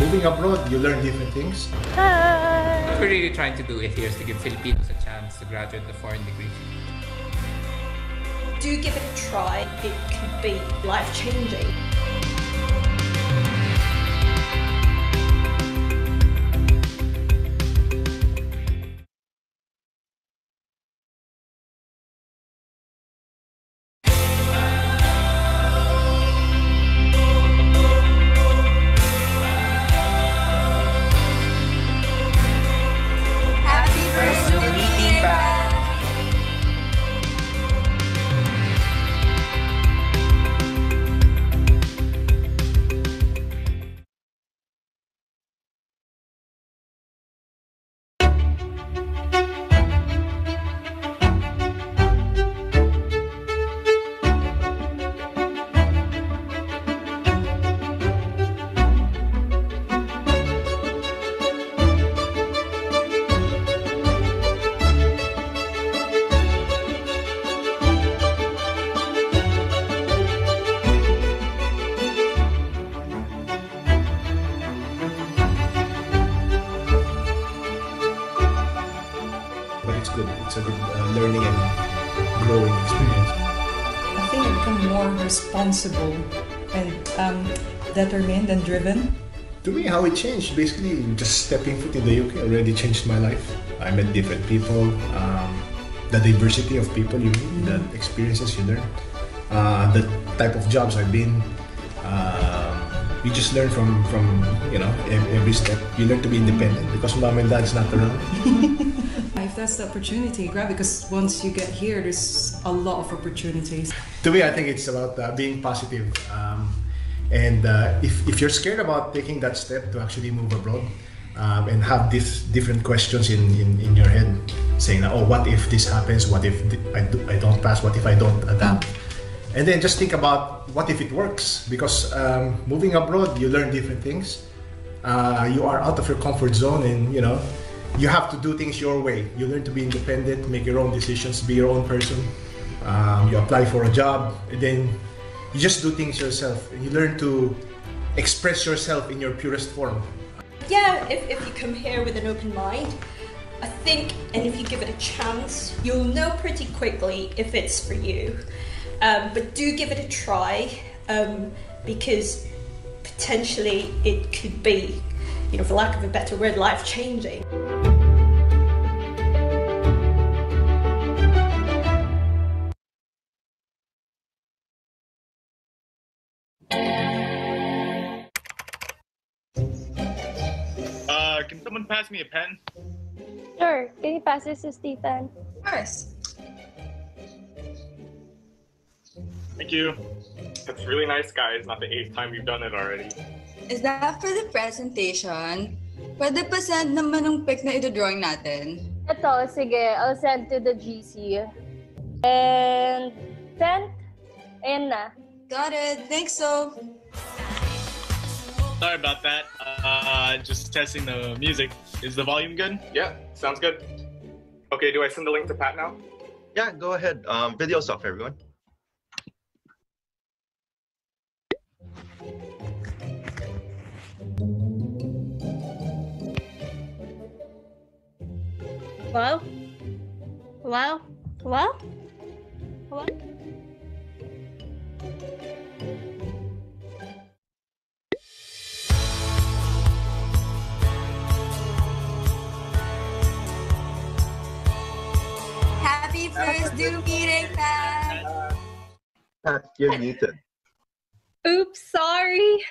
moving abroad, you learn different things. What we're really trying to do here is to give Filipinos a chance to graduate the foreign degree. Do give it a try. It could be life-changing. But it's good. It's a good learning and growing experience. I think I become more responsible and determined and driven. To me, how it changed, basically just stepping foot in the UK already changed my life. I met different people, the diversity of people you meet, the experiences you learn, the type of jobs I've been. You just learn from every step. You learn to be independent because mom and dad's not around. If that's the opportunity, grab it, because once you get here, there's a lot of opportunities. To me, I think it's about being positive. And if you're scared about taking that step to actually move abroad and have these different questions in your head, saying, oh, what if this happens? What if I don't pass? What if I don't adapt? And then just think about what if it works? Because moving abroad, you learn different things. You are out of your comfort zone, and you have to do things your way. You learn to be independent, make your own decisions, be your own person. You apply for a job, and then you just do things yourself. And you learn to express yourself in your purest form. Yeah, if you come here with an open mind, I think, and if you give it a chance, you'll know pretty quickly if it's for you. But do give it a try, because potentially it could be, for lack of a better word, life-changing. Can someone pass me a pen? Sure. Can you pass this to Stephen? Of course. Thank you. That's really nice, guys. Not the 8th time we've done it already. Is that for the presentation? Pwede pa send naman ng pic na ito-drawing natin? Ito, sige. I'll send to the GC. And sent? Ayan na. Got it. Thanks, so. Sorry about that. Just testing the music. Is the volume good? Yeah, sounds good. Okay, do I send the link to Pat now? Yeah, go ahead. Video's off, everyone. Hello? Hello? Hello? Hello? Happy first Zoom meeting, Pat! Pat, you're muted. Oops, sorry.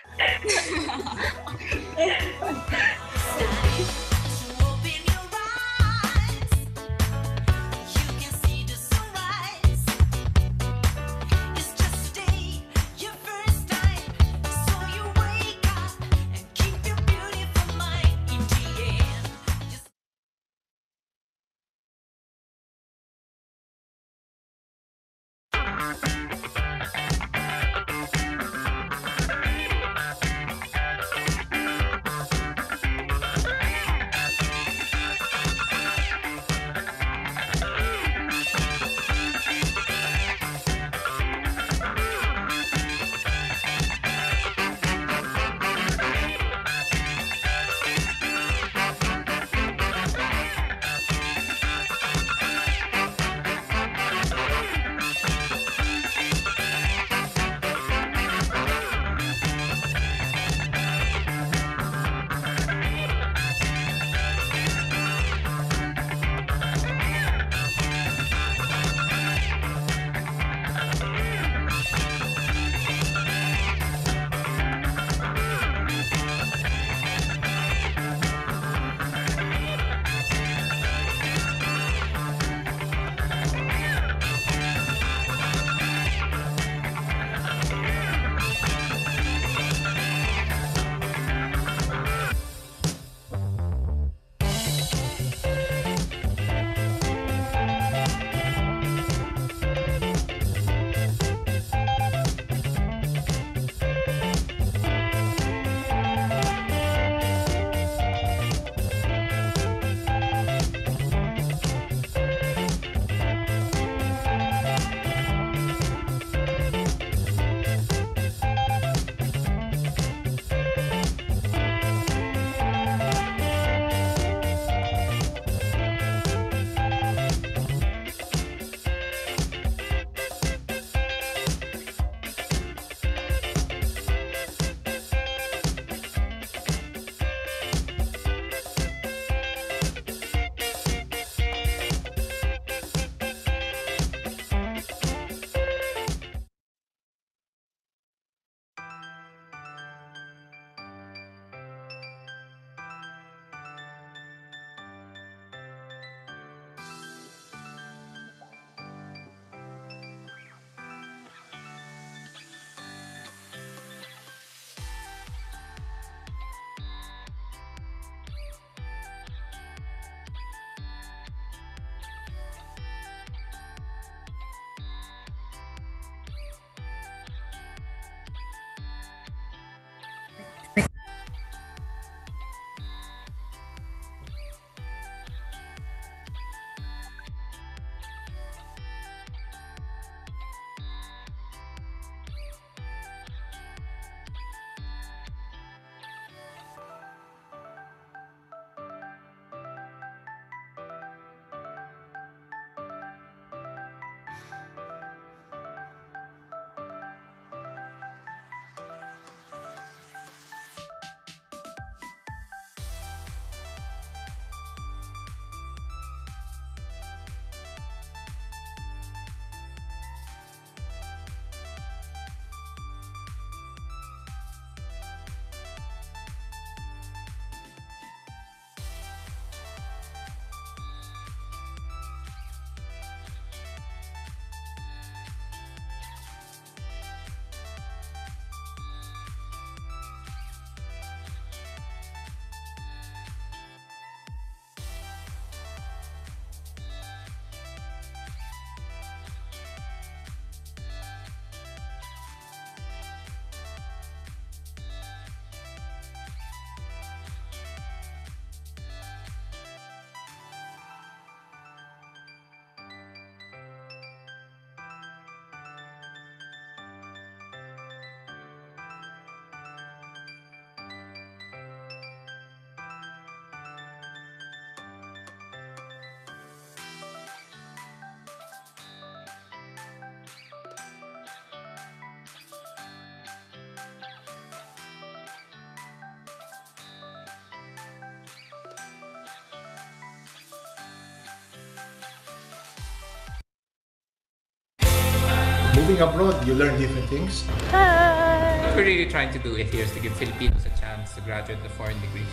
moving abroad, you learn different things. What we're really trying to do here is to give Filipinos a chance to graduate with a foreign degree.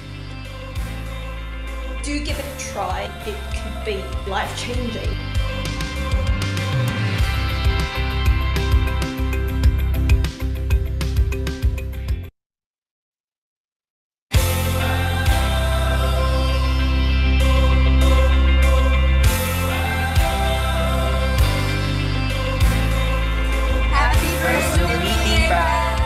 Do give it a try. It could be life-changing. Happy first meeting back!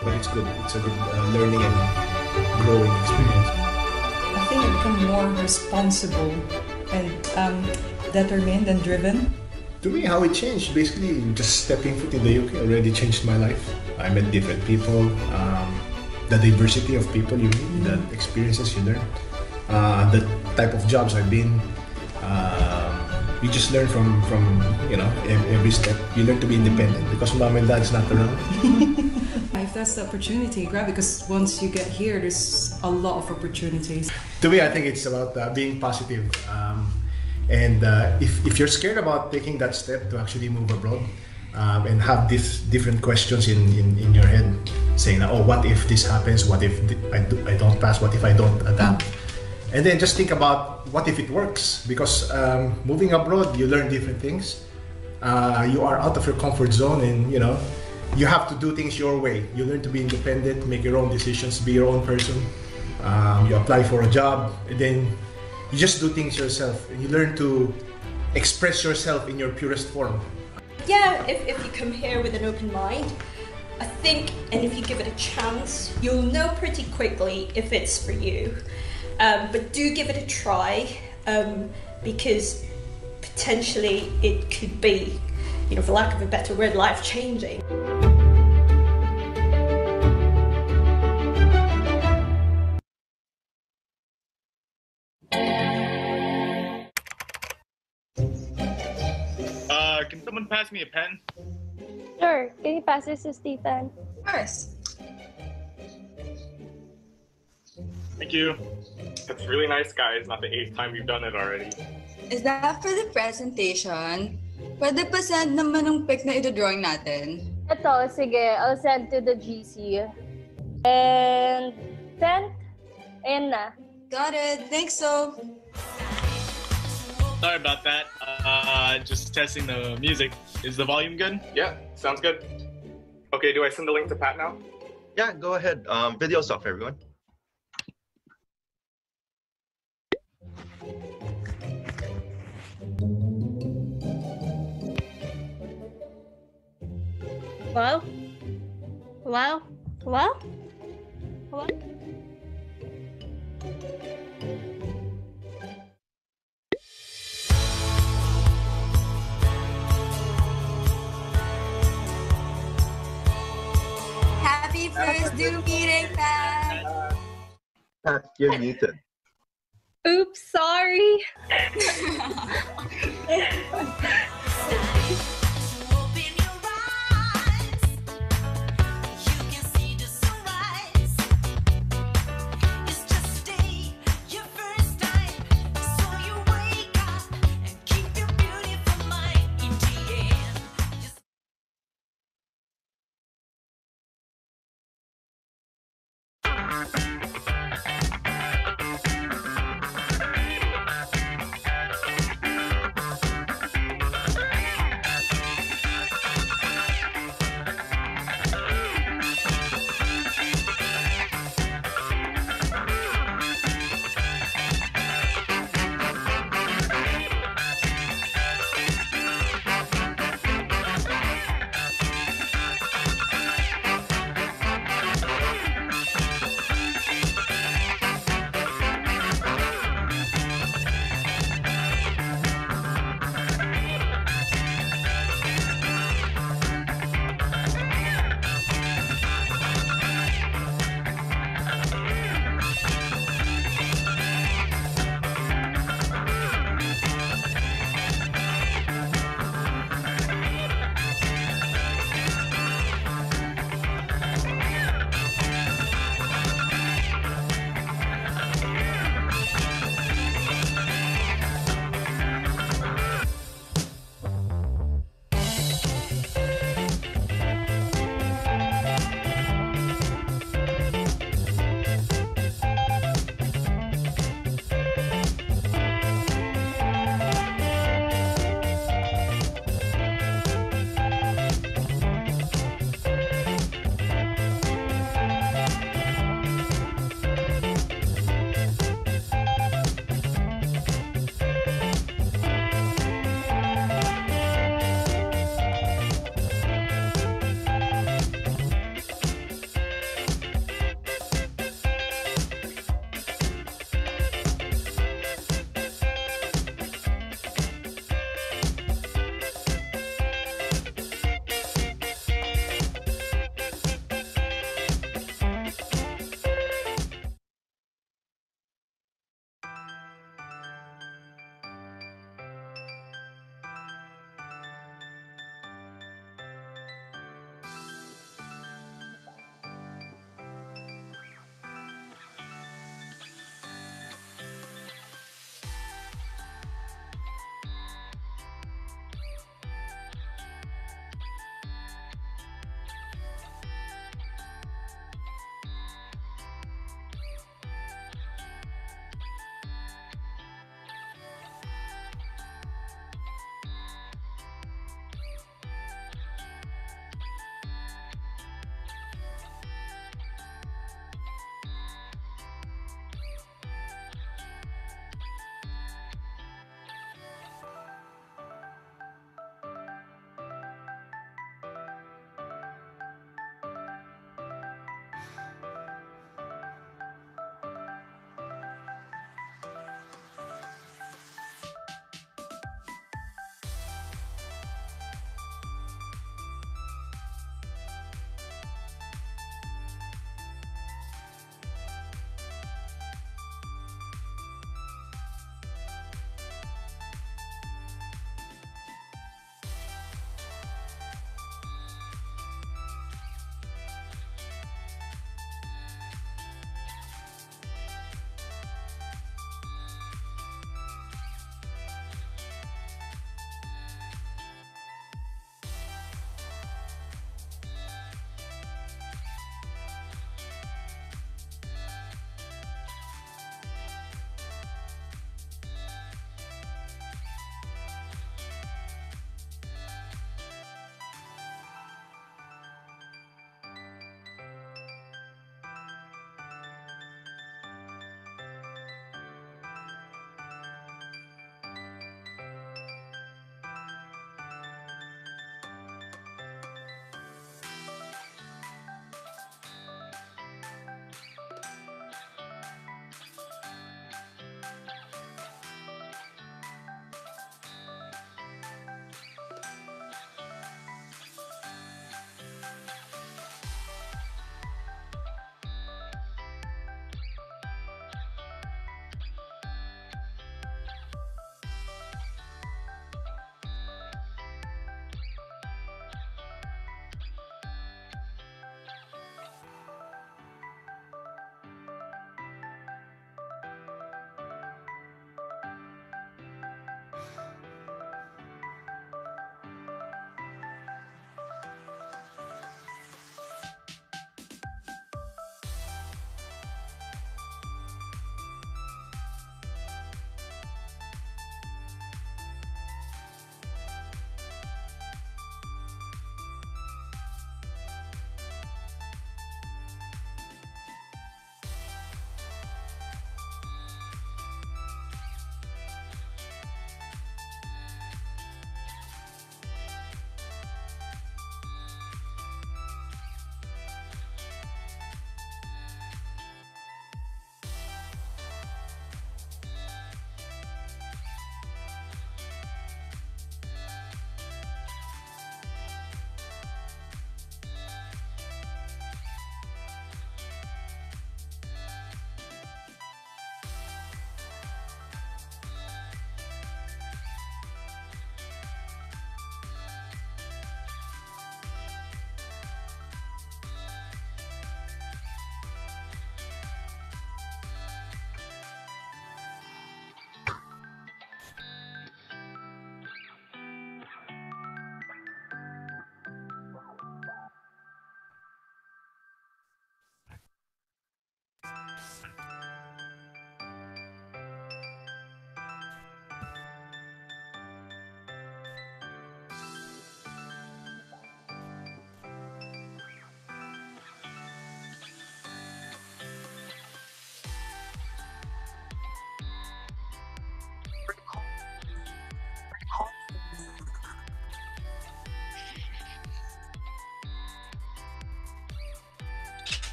But it's good. It's a good learning and growing experience. I think I become more responsible and determined and driven. To me, how it changed, basically just stepping foot in the UK already changed my life. I met different people, the diversity of people you meet, the experiences you learn, the type of jobs I've been. You just learn from every step. You learn to be independent because mom and dad's not around. If that's the opportunity, grab it, because once you get here, there's a lot of opportunities. To me, I think it's about being positive. And if you're scared about taking that step to actually move abroad and have these different questions in your head, saying, oh, what if this happens? What if I don't pass? What if I don't adapt? And then just think about what if it works? Because moving abroad, you learn different things. You are out of your comfort zone, and you have to do things your way. You learn to be independent, make your own decisions, be your own person. You apply for a job, and then you just do things yourself. And you learn to express yourself in your purest form. Yeah, if you come here with an open mind, I think, and if you give it a chance, you'll know pretty quickly if it's for you. But do give it a try, because potentially it could be, for lack of a better word, life-changing. Can someone pass me a pen? Sure. Can you pass this to Stephen? Of course. Thank you. That's really nice, guys. Not the 8th time we've done it already. Is that for the presentation? Pwede pa send naman ng pic na ito-drawing natin. Ito, sige. I'll send to the GC. And send. Ayan na. Got it. Thanks, so. Sorry about that. Just testing the music. Is the volume good? Yeah, sounds good. Okay, do I send the link to Pat now? Yeah, go ahead. Video's off, everyone. Hello? Hello? Hello? Hello? Happy first meeting, Pat! Pat, you're muted. Oops, sorry.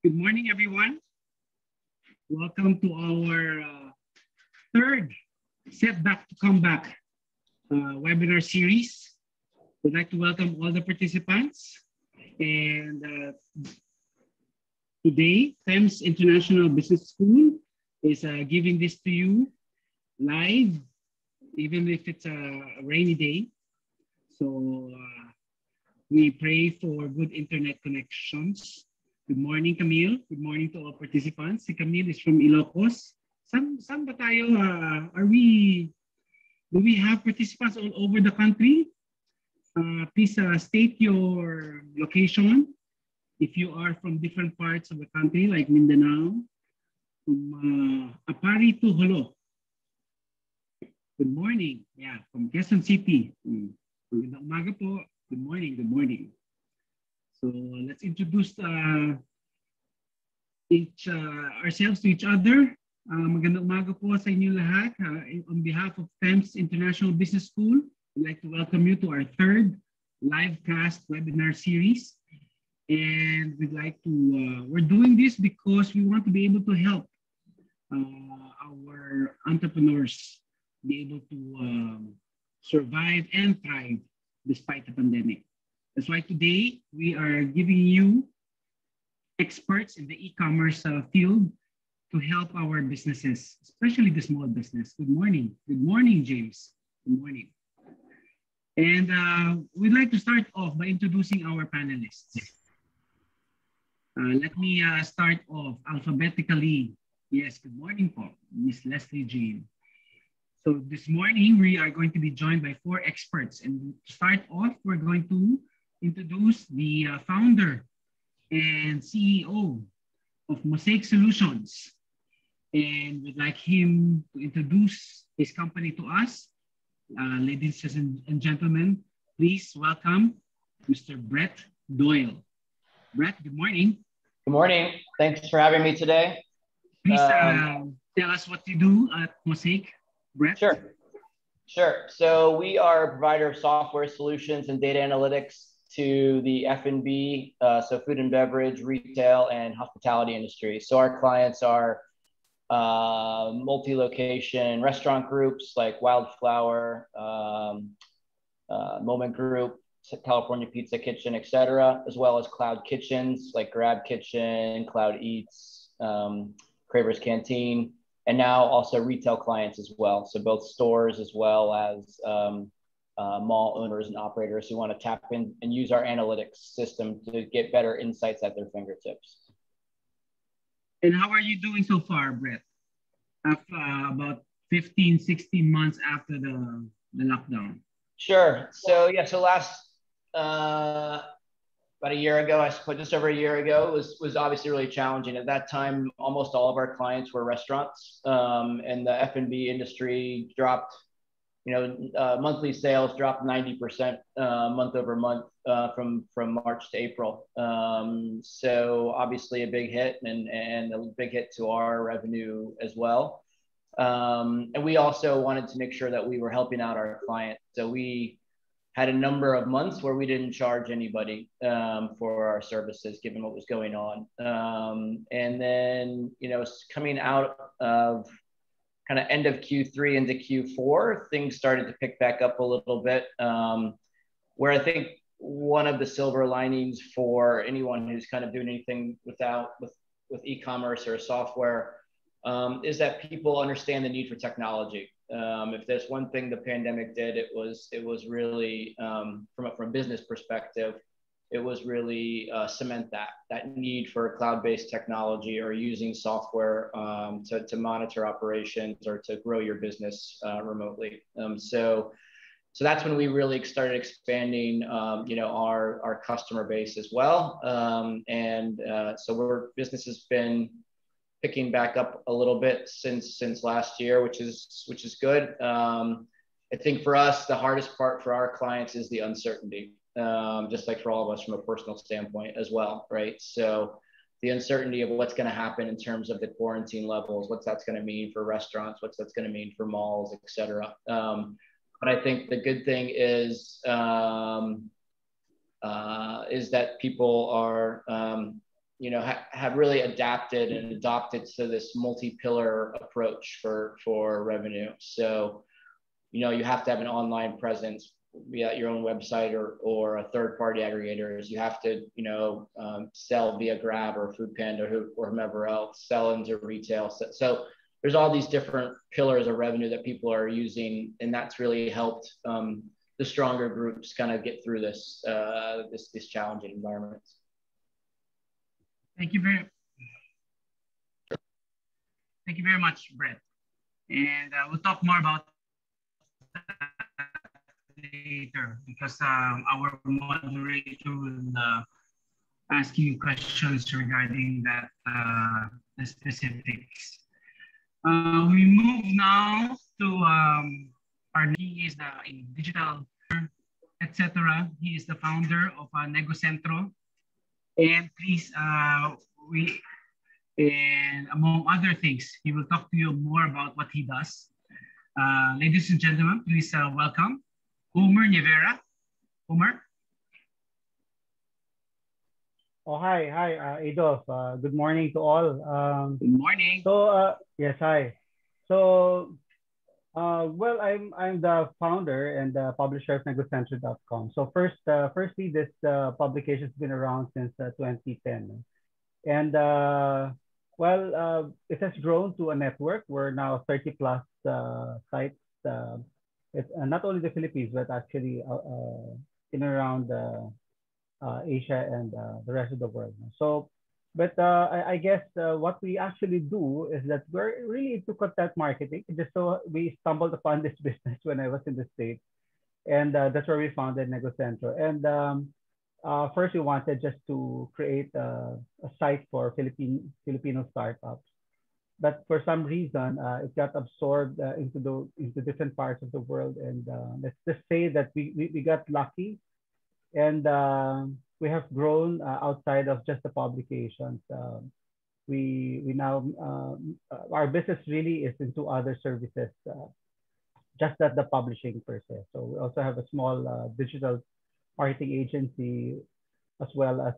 Good morning, everyone. Welcome to our third Setback to Comeback webinar series. We'd like to welcome all the participants. And today, Thames International Business School is giving this to you live, even if it's a rainy day. So we pray for good internet connections. Good morning, Camille. Good morning to all participants. Si Camille is from Ilocos. Saan ba tayo? Do we have participants all over the country? Please state your location. If you are from different parts of the country, like Mindanao, from Apari to Holo. Good morning. Yeah, from Quezon City. Magandang umaga po. Good morning. Good morning. So let's introduce ourselves to each other. Magandang umaga po sa inyo lahat. On behalf of Thames International Business School, we'd like to welcome you to our third live cast webinar series. And we'd like to, we're doing this because we want to be able to help our entrepreneurs be able to survive and thrive despite the pandemic. That's why today we are giving you experts in the e-commerce field to help our businesses, especially the small business. Good morning. Good morning, James. Good morning. And we'd like to start off by introducing our panelists. Let me start off alphabetically. Yes, good morning, Paul. Miss Leslie Jane. So this morning we are going to be joined by 4 experts. And to start off, we're going to introduce the founder and CEO of Mosaic Solutions. And we'd like him to introduce his company to us. Ladies and gentlemen, please welcome Mr. Brett Doyle. Brett, good morning. Good morning. Thanks for having me today. Please tell us what you do at Mosaic, Brett. Sure. So we are a provider of software solutions and data analytics to the F&B, so food and beverage, retail, and hospitality industry. So our clients are multi-location restaurant groups like Wildflower, Moment Group, California Pizza Kitchen, etc., as well as cloud kitchens like Grab Kitchen, Cloud Eats, Craver's Canteen, and now also retail clients as well. So both stores as well as mall owners and operators who want to tap in and use our analytics system to get better insights at their fingertips. And how are you doing so far, Brett? After about 15, 16 months after the lockdown. Sure. So yeah, so last about a year ago, I suppose just over a year ago, was obviously really challenging. At that time, almost all of our clients were restaurants, and the F&B industry dropped. Monthly sales dropped 90% month over month from March to April. So obviously a big hit and a big hit to our revenue as well. And we also wanted to make sure that we were helping out our clients. So we had a number of months where we didn't charge anybody for our services, given what was going on. And then, coming out of kind of end of Q3 into Q4, things started to pick back up a little bit, where I think one of the silver linings for anyone who's kind of doing anything with e-commerce or software is that people understand the need for technology. If there's one thing the pandemic did, it was really, from a business perspective, it was really cement that need for cloud-based technology or using software to monitor operations or to grow your business remotely. So that's when we really started expanding, our customer base as well. So our business has been picking back up a little bit since last year, which is good. I think for us, the hardest part for our clients is the uncertainty, just like for all of us from a personal standpoint as well, right? So the uncertainty of what's going to happen in terms of the quarantine levels, what that's going to mean for restaurants, what that's going to mean for malls, et cetera. But I think the good thing is that people are have really adapted and adopted to this multi-pillar approach for revenue. So, you have to have an online presence, be that your own website or a third-party aggregators. You have to, sell via Grab or Foodpanda or whomever else, sell into retail. So there's all these different pillars of revenue that people are using, and that's really helped the stronger groups kind of get through this challenging environment. Thank you very much, Brett. And we'll talk more about that later because our moderator will ask you questions regarding that the specifics. We move now to he is a digital, etc. He is the founder of Negocentro. And please, and among other things, he will talk to you more about what he does. Ladies and gentlemen, please welcome Homer Nivera. Homer. Oh, hi, Adolf. Good morning to all. Good morning. So, yes, hi. So, well, I'm the founder and the publisher of Negocentro.com. So firstly, this publication has been around since 2010, and well, it has grown to a network. We're now 30 plus sites. It's not only the Philippines, but actually in and around Asia and the rest of the world. So, but I guess what we actually do is that we're really into content marketing. Just so we stumbled upon this business when I was in the States, and that's where we founded Negocentro. And first, we wanted just to create a site for Filipino startups, but for some reason, it got absorbed into different parts of the world. And let's just say that we got lucky, and we have grown outside of just the publications. We now our business really is into other services, just not the publishing per se. So we also have a small digital marketing agency, as well as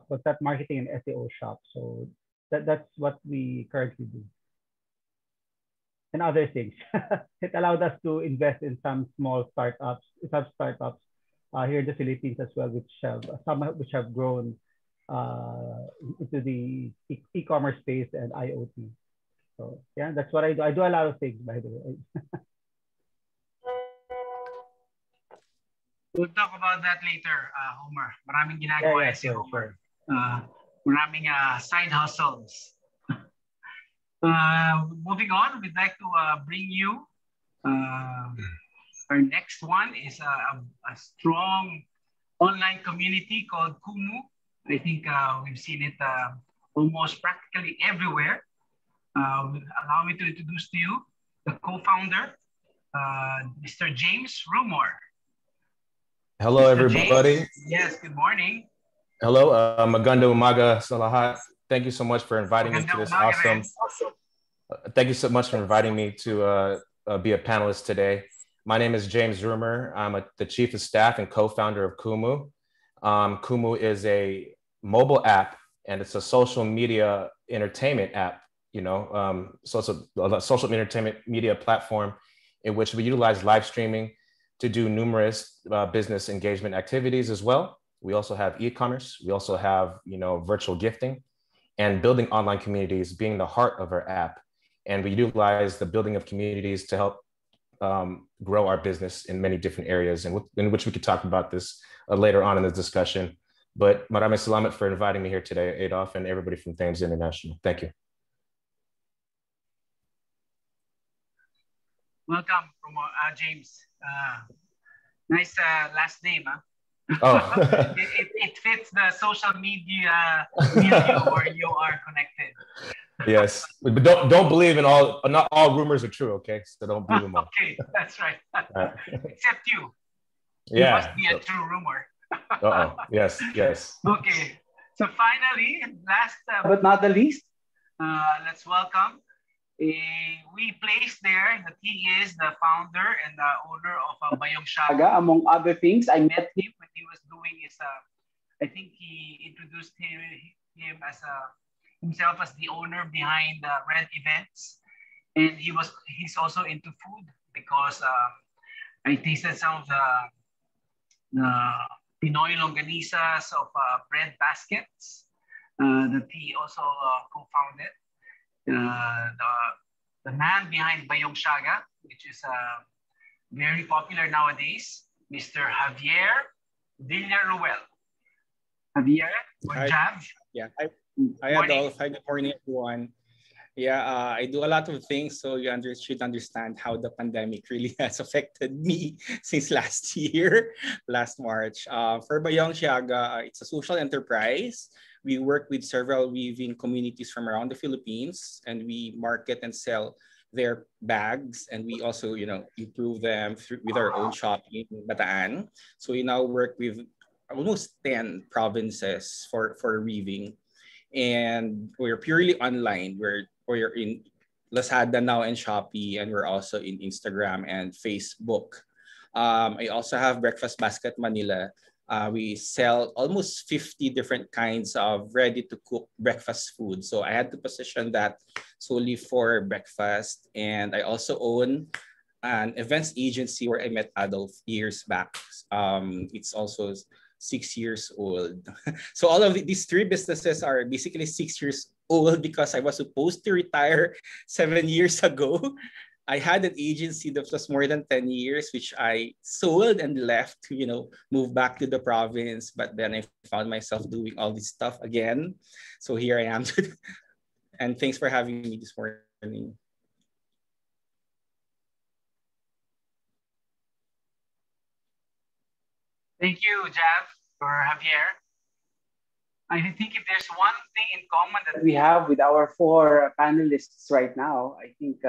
content marketing and SEO shop. So that's what we currently do, and other things. It allowed us to invest in some small startups, here in the Philippines as well, which have grown into the e-commerce space and IoT. So yeah, that's what I do. I do a lot of things, by the way. We'll talk about that later, Homer. Maraming ginagawa si Homer. Sure. Maraming side hustles. Moving on, we'd like to bring you our next one is a strong online community called Kumu. I think we've seen it almost practically everywhere. Allow me to introduce to you the co-founder, Mr. James Rumor. Hello, Mr. everybody. James, yes, good morning. Hello, Maganda Umaga Salahat. Thank you so much for inviting me to this awesome. Thank you so much for inviting me to be a panelist today. My name is James Rumor. I'm the chief of staff and co-founder of Kumu. Kumu is a mobile app, and it's a social media entertainment app. So it's a social entertainment media platform in which we utilize live streaming to do numerous business engagement activities as well. We also have e-commerce. We also have virtual gifting, and building online communities being the heart of our app. And we utilize the building of communities to help grow our business in many different areas, and in which we could talk about this later on in the discussion. But maraming salamat for inviting me here today, Adolf, and everybody from Thames International. Thank you. Welcome, James. Nice last name, huh? Oh. it fits the social media milieu where you are connected. Yes, but don't believe in all. Not all rumors are true. Okay, so don't believe them all. Okay, that's right. Except you. Yeah. You must be a true rumor. Yes. Okay. So finally, last but not the least, let's welcome. We placed there that he is the founder and the owner of Bayong Shaga. Among other things, I met him when he was doing his I think he introduced him as himself as the owner behind Red Events, and he's also into food because I tasted some of the Pinoy longanisas of bread baskets that he also co-founded. The man behind Bayong Shaga, which is very popular nowadays, Mr. Javier Villaruel. Javier or Hi. Jav? Yeah, hi Adolf. Hi, good morning, everyone. Yeah, I do a lot of things, so you should understand how the pandemic really has affected me since last year, last March. For Bayong Siaga, it's a social enterprise. We work with several weaving communities from around the Philippines, and we market and sell their bags, and we also, improve them with our own shop in Bataan. So we now work with almost 10 provinces for weaving, and we're purely online. We're in Lazada now and Shopee, and we're also in Instagram and Facebook. I also have Breakfast Basket Manila. We sell almost 50 different kinds of ready-to-cook breakfast food. So I had to position that solely for breakfast. And I also own an events agency where I met Adolf years back. It's also 6 years old. So all of these three businesses are basically 6 years old because I was supposed to retire 7 years ago. I had an agency that was more than 10 years, which I sold and left to, move back to the province. But then I found myself doing all this stuff again. So here I am. And thanks for having me this morning. Thank you, Jav, or Javier. I think if there's one thing in common that we have with our four panelists right now, I think,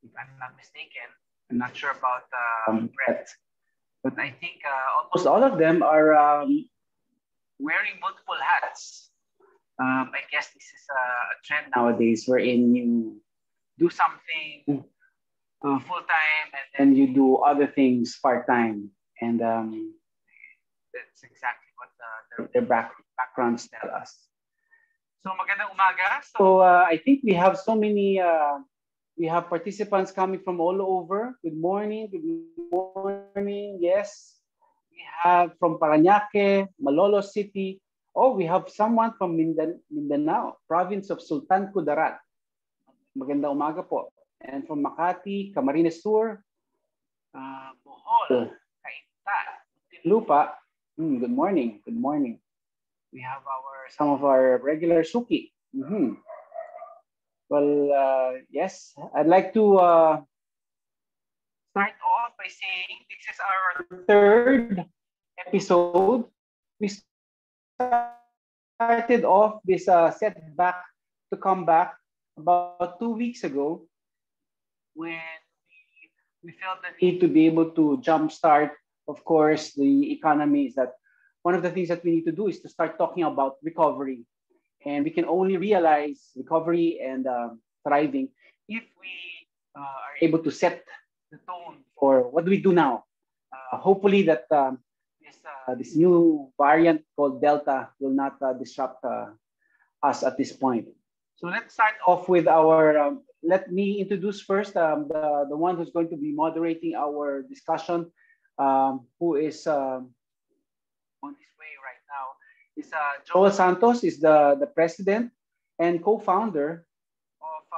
if I'm not mistaken, I'm not sure about Brett, but I think almost all of them are wearing multiple hats. I guess this is a trend nowadays wherein you do something full-time and then you do other things part-time. And that's exactly what their backgrounds tell us. So magandang umaga. So I think we have so many, we have participants coming from all over. Good morning, yes. We have from Parañaque, Malolos City. Oh, we have someone from Mindanao, province of Sultan Kudarat. Magandang umaga po. And from Makati, Camarines Sur, Bohol, Lupa. Good morning. Good morning. We have some of our regular suki. Well, yes, I'd like to start off by saying this is our third episode. We started off this setback to come back about 2 weeks ago when we felt the need to be able to jumpstart, of course, the economy. Is that one of the things that we need to do is to start talking about recovery. And we can only realize recovery and thriving if we are able to set the tone for what do we do now. Hopefully that this new variant called Delta will not disrupt us at this point. So let's start off with our, let me introduce first the one who's going to be moderating our discussion, who is on his way right now. Is Joel Santos, is the president and co-founder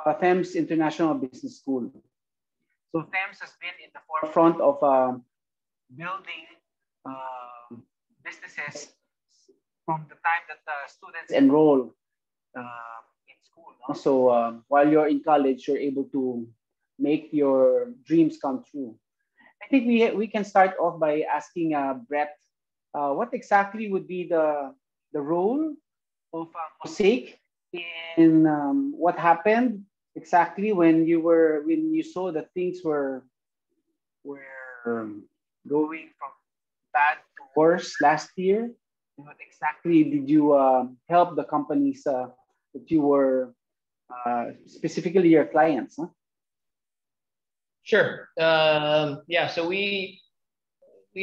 of THEMS International Business School. So THEMS has been in the forefront of building businesses from the time that students enroll in school. No? So while you're in college, you're able to make your dreams come true. I think we can start off by asking Brett, what exactly would be the role of Mosaic in what happened exactly when you saw that things were going from bad to worse last year? What exactly did you help the companies that you were specifically your clients? Huh? Sure. Yeah. So we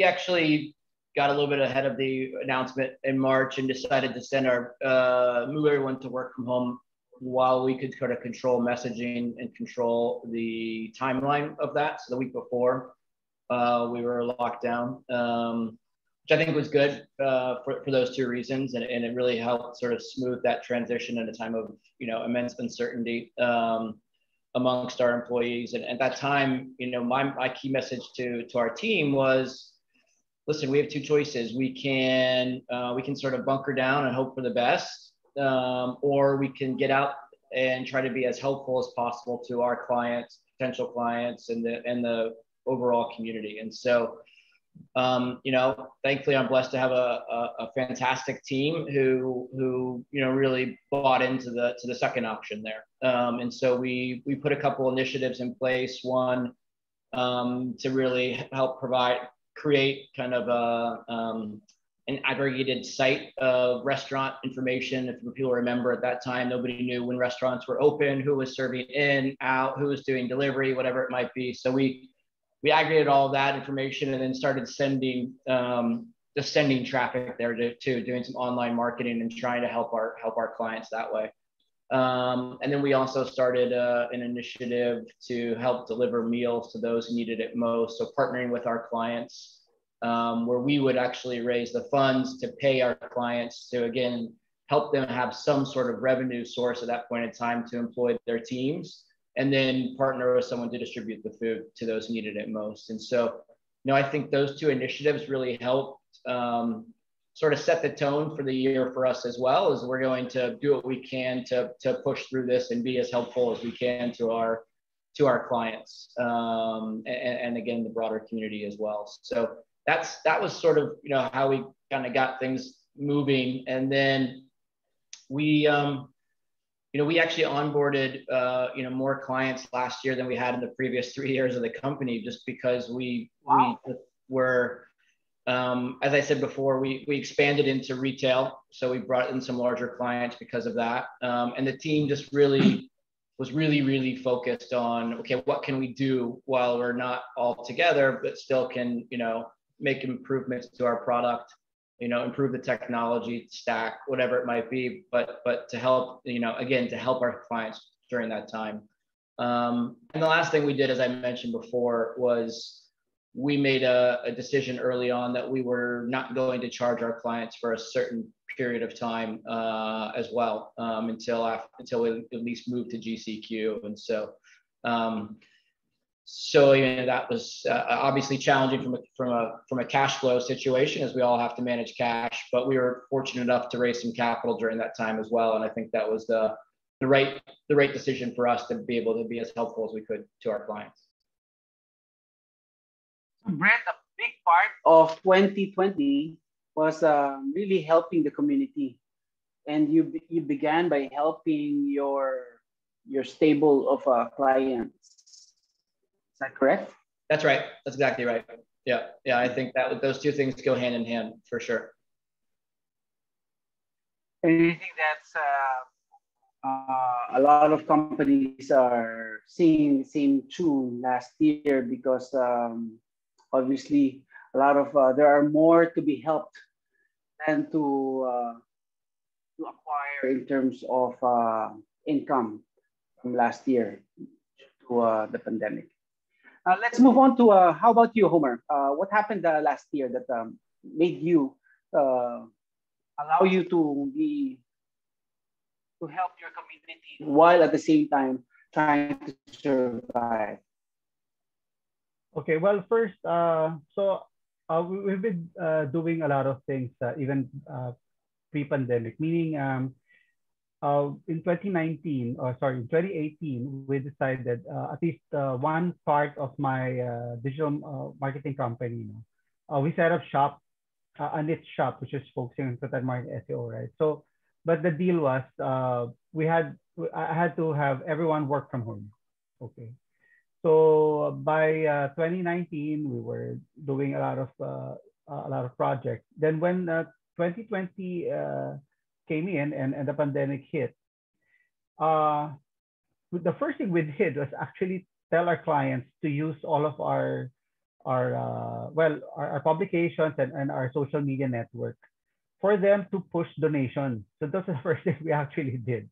actually got a little bit ahead of the announcement in March and decided to send move everyone to work from home while we could kind of control messaging and control the timeline of that. So the week before, we were locked down, which I think was good for those two reasons, and it really helped sort of smooth that transition in a time of immense uncertainty amongst our employees. And at that time, my key message to our team was, listen, we have two choices. We can sort of bunker down and hope for the best, or we can get out and try to be as helpful as possible to our clients, potential clients, and the overall community. And so, thankfully, I'm blessed to have a fantastic team who really bought into the second option there. And so we put a couple initiatives in place. One, to really help create kind of an aggregated site of restaurant information. If people remember, at that time, nobody knew when restaurants were open, who was serving in, out, who was doing delivery, whatever it might be. So we aggregated all of that information and then started sending traffic there to doing some online marketing and trying to help our clients that way. And then we also started an initiative to help deliver meals to those who needed it most. So partnering with our clients, where we would actually raise the funds to pay our clients to, again, help them have some sort of revenue source at that point in time to employ their teams, and then partner with someone to distribute the food to those who needed it most. And so, I think those two initiatives really helped sort of set the tone for the year for us as well, as we're going to do what we can to push through this and be as helpful as we can to our clients, and again, the broader community as well. So that was sort of, how we kind of got things moving. And then we actually onboarded, more clients last year than we had in the previous 3 years of the company, just because we were, as I said before, we expanded into retail. So we brought in some larger clients because of that. And the team just was really focused on, okay, what can we do while we're not all together, but still can, make improvements to our product, improve the technology stack, whatever it might be, but to help, again, to help our clients during that time. And the last thing we did, as I mentioned before, was we made a decision early on that we were not going to charge our clients for a certain period of time as well, until we at least moved to GCQ. And so, that was obviously challenging from a cash flow situation, as we all have to manage cash, but we were fortunate enough to raise some capital during that time as well. And I think that was the right decision for us to be able to be as helpful as we could to our clients. Brent, a big part of 2020 was really helping the community, and you began by helping your stable of clients. Is that correct? That's right. That's exactly right. Yeah. I think that those two things go hand in hand for sure. And I think that's a lot of companies are seeing the same tune last year, because obviously a lot of there are more to be helped than to acquire in terms of income from last year to the pandemic. Let's move on to how about you, Homer? What happened last year that made you allow you to help your community while at the same time trying to survive? Okay, well, first, we've been doing a lot of things even pre-pandemic, meaning in 2018, we decided at least one part of my digital marketing company, we set up a niche shop, which is focusing on content marketing SEO, right? So, but the deal was I had to have everyone work from home. Okay. So by 2019, we were doing a lot of projects. Then when 2020 came in and the pandemic hit, the first thing we did was actually tell our clients to use all of our our publications and our social media network for them to push donations. So that's the first thing we actually did.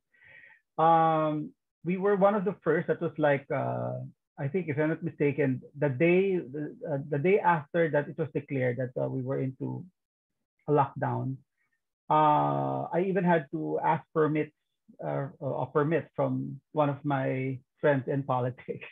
We were one of the first that was like, I think if I'm not mistaken, the day after that it was declared that we were into a lockdown. I even had to ask a permit from one of my friends in politics.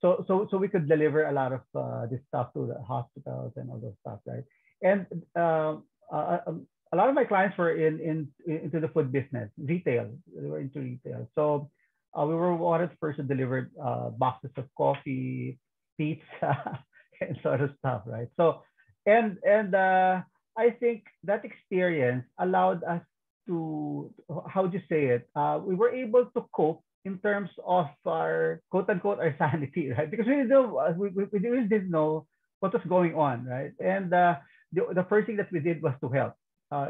So we could deliver a lot of this stuff to the hospitals and all those stuff, right? And a lot of my clients were into the food business, retail. They were into retail. So we were one of the first to deliver boxes of coffee, pizza, and sort of stuff, right? So and I think that experience allowed us to, how would you say it? We were able to cope in terms of our quote unquote our sanity, right? Because we really didn't know what was going on, right? And the first thing that we did was to help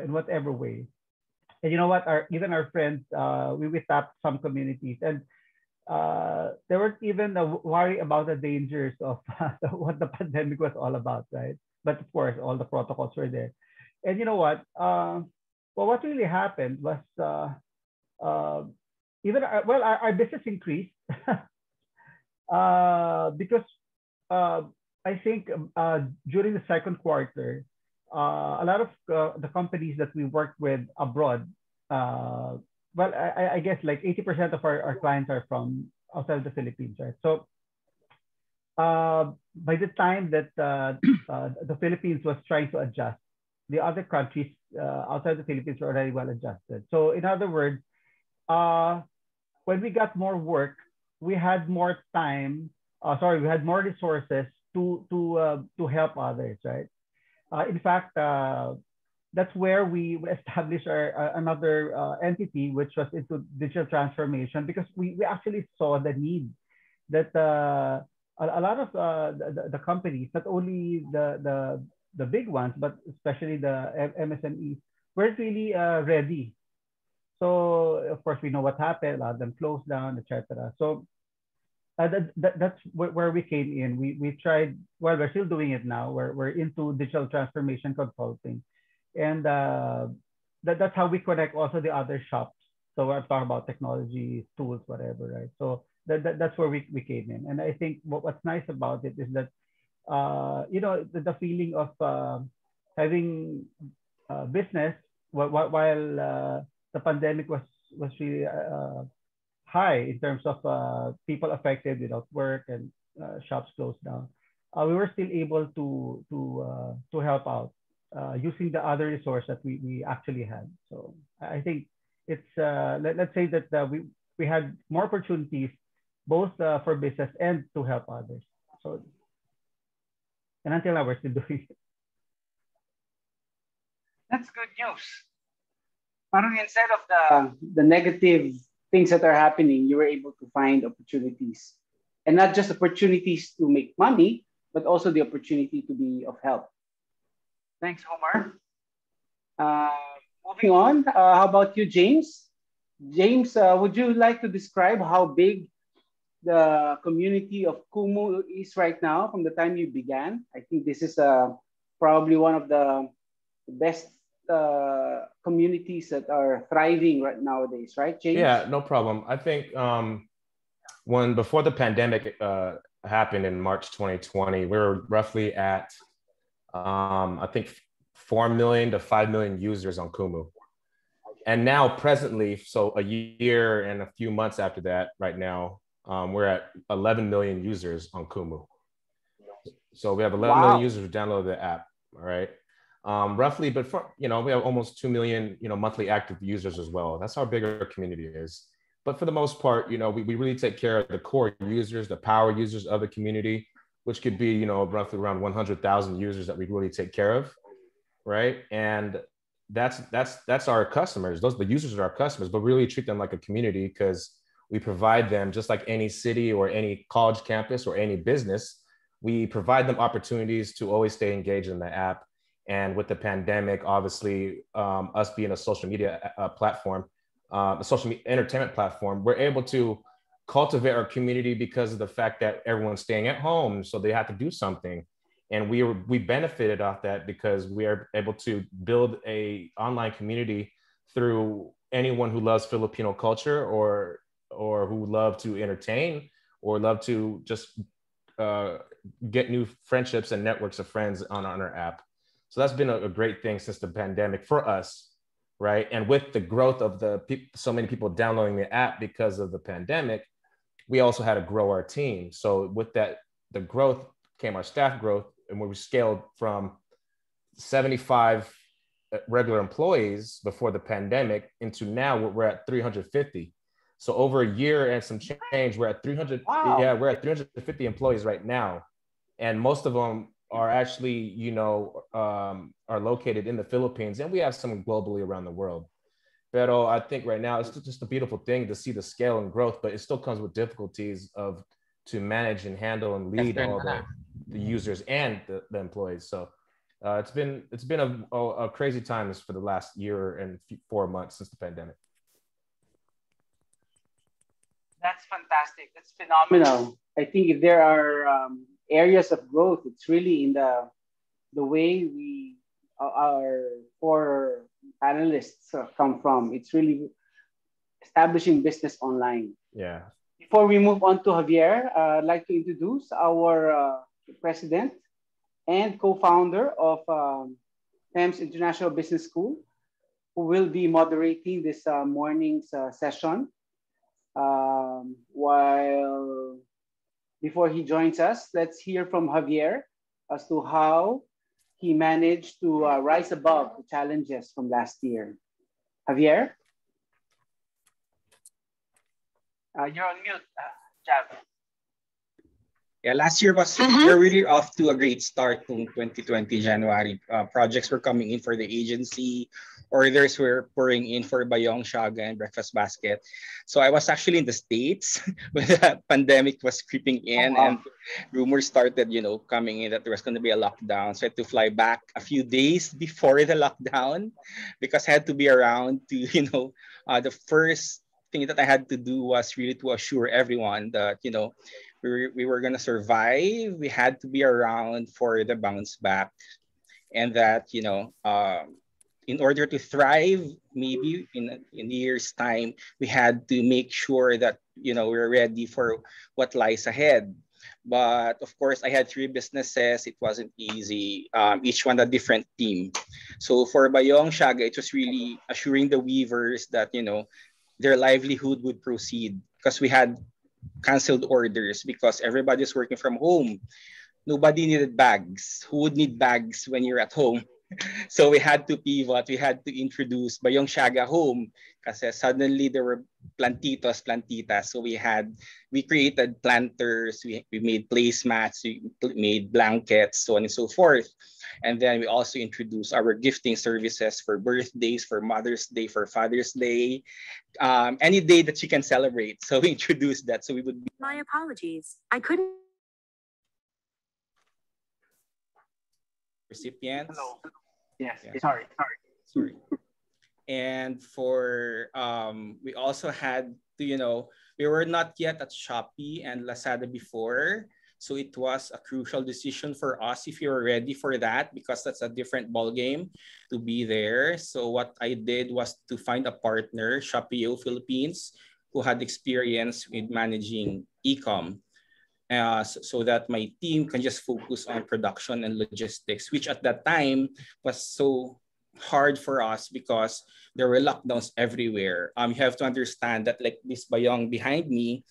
in whatever way. And you know what? Even our friends, we tapped some communities, and there was even a worry about the dangers of what the pandemic was all about, right? But of course, all the protocols were there. And you know what? Well, what really happened was our business increased because I think during the second quarter, a lot of the companies that we worked with abroad, I guess like 80% of our clients are from outside the Philippines, right? So by the time that the Philippines was trying to adjust, the other countries outside the Philippines were already well adjusted. So in other words, when we got more work, we had more time. We had more resources to help others, right? In fact, that's where we established another entity, which was into digital transformation, because we actually saw the need that a lot of the companies, not only the big ones, but especially the MSMEs, weren't really ready. So of course we know what happened. A lot of them closed down, etc. So that's where we came in. We tried. Well, we're still doing it now. We're into digital transformation consulting, and that's how we connect also the other shops. So we're talking about technology, tools, whatever, right? So that's where we came in. And I think what's nice about it is that the feeling of having business while the pandemic was really high in terms of people affected without work and shops closed down. We were still able to help out using the other resource that we actually had. So I think it's let's say that we had more opportunities both for business and to help others. So and until now we're still doing it. That's good news. Parang instead of the negative things that are happening, you were able to find opportunities. And not just opportunities to make money, but also the opportunity to be of help. Thanks, Omar. Moving on, how about you, James? James, would you like to describe how big the community of Kumu is right now from the time you began? I think this is probably one of the best communities that are thriving right nowadays, right, James? Yeah, no problem. I think before the pandemic happened in March 2020, we were roughly at I think 4 million to 5 million users on Kumu. And now presently, so a year and a few months after that, right now, we're at 11 million users on Kumu. So we have 11 million users who download the app, all right? Roughly, but we have almost 2 million, monthly active users as well. That's how big our community is. But for the most part, we really take care of the core users, the power users of the community, which could be, roughly around 100,000 users that we really take care of, right? And that's our customers. The users are our customers, but we really treat them like a community because we provide them, just like any city or any college campus or any business, we provide them opportunities to always stay engaged in the app. And with the pandemic, obviously, us being a social media platform, a social media entertainment platform, we're able to cultivate our community because of the fact that everyone's staying at home, so they have to do something. And we benefited off that because we are able to build a online community through anyone who loves Filipino culture or who love to entertain or love to just get new friendships and networks of friends on our app. So that's been a great thing since the pandemic for us, right? And with the growth of so many people downloading the app because of the pandemic, we also had to grow our team. So with that, the growth came our staff growth, and we scaled from 75 regular employees before the pandemic into now we're at 350. So over a year and some change, we're at 300. Wow. Yeah, we're at 350 employees right now, and most of them are actually, are located in the Philippines, and we have some globally around the world. Pero I think right now it's just a beautiful thing to see the scale and growth, but it still comes with difficulties to manage and handle and lead all the users and the employees. So it's been a crazy times for the last year and 4 months since the pandemic. That's fantastic. That's phenomenal. I think if there are areas of growth, it's really in the way our four panelists come from. It's really establishing business online. Yeah. Before we move on to Javier, I'd like to introduce our president and co-founder of PEMS International Business School, who will be moderating this morning's session. While before he joins us, let's hear from Javier as to how he managed to rise above the challenges from last year. Javier? You're on mute, Jav. Yeah, last year we're really off to a great start in 2020 January. Projects were coming in for the agency, orders were pouring in for Bayong, Shaga, and Breakfast Basket. So I was actually in the States when the pandemic was creeping in, and rumors started, coming in that there was going to be a lockdown. So I had to fly back a few days before the lockdown because I had to be around to, the first thing that I had to do was really to assure everyone that, we were going to survive. We had to be around for the bounce back, and that, in order to thrive, maybe in a year's time, we had to make sure that, we're ready for what lies ahead. But of course, I had 3 businesses. It wasn't easy. Each one a different team. So for Bayong Shaga, it was really assuring the weavers that, their livelihood would proceed because we had canceled orders because everybody's working from home. Nobody needed bags. Who would need bags when you're at home? So we had to pivot. We had to introduce Bayong Shaga Home kasi suddenly there were plantitas. So we created planters, we made placemats, we made blankets, so on and so forth. And then we also introduced our gifting services for birthdays, for Mother's Day, for Father's Day, any day that you can celebrate. So we introduced that. So we would be— My apologies. I couldn't. Recipients. Hello. Yes. Yeah. Sorry. And for we also had to, we were not yet at Shopee and Lazada before. So it was a crucial decision for us if you were ready for that, because that's a different ballgame to be there. So what I did was to find a partner, Shopee Philippines, who had experience with managing e-com. So that my team can just focus on production and logistics, which at that time was so hard for us because there were lockdowns everywhere. You have to understand that like this bayong behind me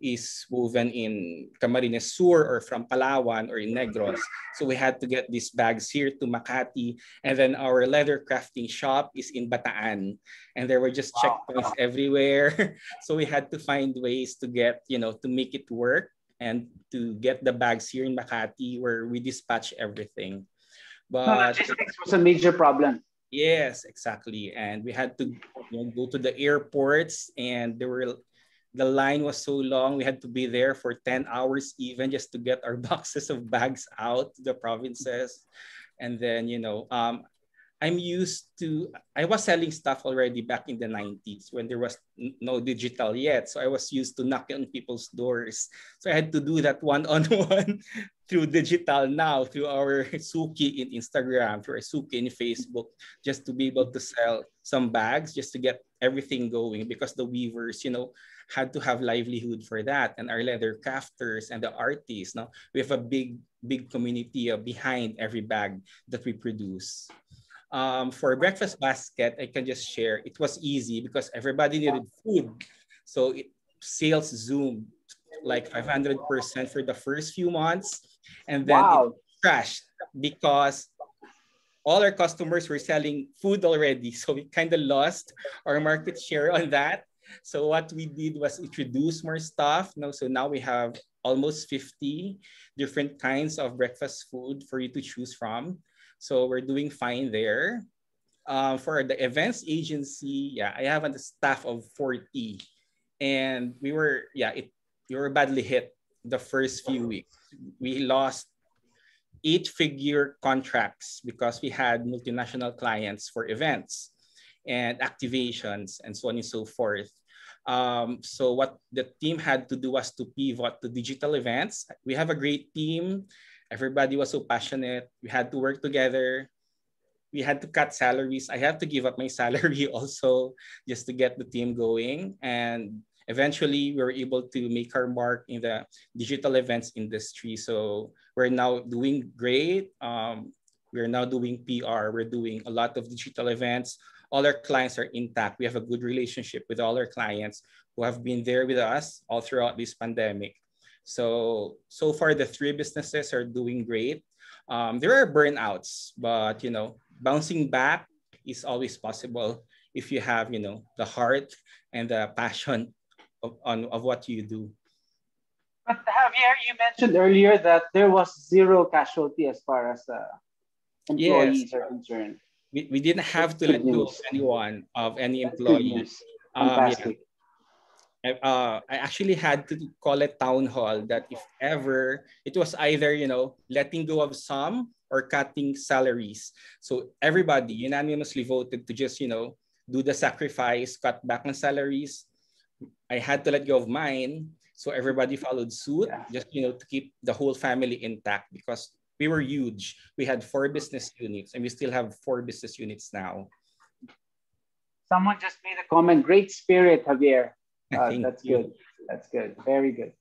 is woven in Camarines Sur or from Palawan or in Negros. So we had to get these bags here to Makati. And then our leather crafting shop is in Bataan. And there were just checkpoints everywhere. So we had to find ways to get, to make it work and to get the bags here in Makati where we dispatch everything. But logistics was a major problem. Yes, exactly. And we had to go to the airports, and the line was so long. We had to be there for 10 hours even just to get our boxes of bags out to the provinces. And then, I was selling stuff already back in the 90s when there was no digital yet. So I was used to knocking on people's doors. So I had to do that one-on-one through digital now, through our Suki in Instagram, through our Suki in Facebook, just to be able to sell some bags, just to get everything going, because the weavers, had to have livelihood for that. And our leather crafters and the artists, we have a big community behind every bag that we produce. For breakfast basket, I can just share, it was easy because everybody needed food. So sales zoomed like 500% for the first few months. And then it crashed because all our customers were selling food already. So we kind of lost our market share on that. So what we did was introduce more stuff. So now we have almost 50 different kinds of breakfast food for you to choose from. So we're doing fine there. For the events agency, I have a staff of 40. And we were badly hit the first few weeks. We lost 8-figure contracts because we had multinational clients for events and activations and so on and so forth. So what the team had to do was to pivot to digital events. We have a great team. Everybody was so passionate. We had to work together. We had to cut salaries. I have to give up my salary also just to get the team going. And eventually, we were able to make our mark in the digital events industry. So we're now doing great. We're now doing PR. We're doing a lot of digital events. All our clients are intact. We have a good relationship with all our clients who have been there with us all throughout this pandemic. So far, the 3 businesses are doing great. There are burnouts, but, bouncing back is always possible if you have, the heart and the passion of what you do. But Javier, you mentioned earlier that there was zero casualty as far as employees are concerned. We didn't have to let go of anyone, of any employee. Fantastic. I actually had to call a town hall that if ever it was either, letting go of some or cutting salaries. So everybody unanimously voted to just, do the sacrifice, cut back on salaries. I had to let go of mine. So everybody followed suit, just, to keep the whole family intact because we were huge. We had 4 business units and we still have 4 business units now. Someone just made a comment, great spirit, Javier. That's you. good. That's good. Very good.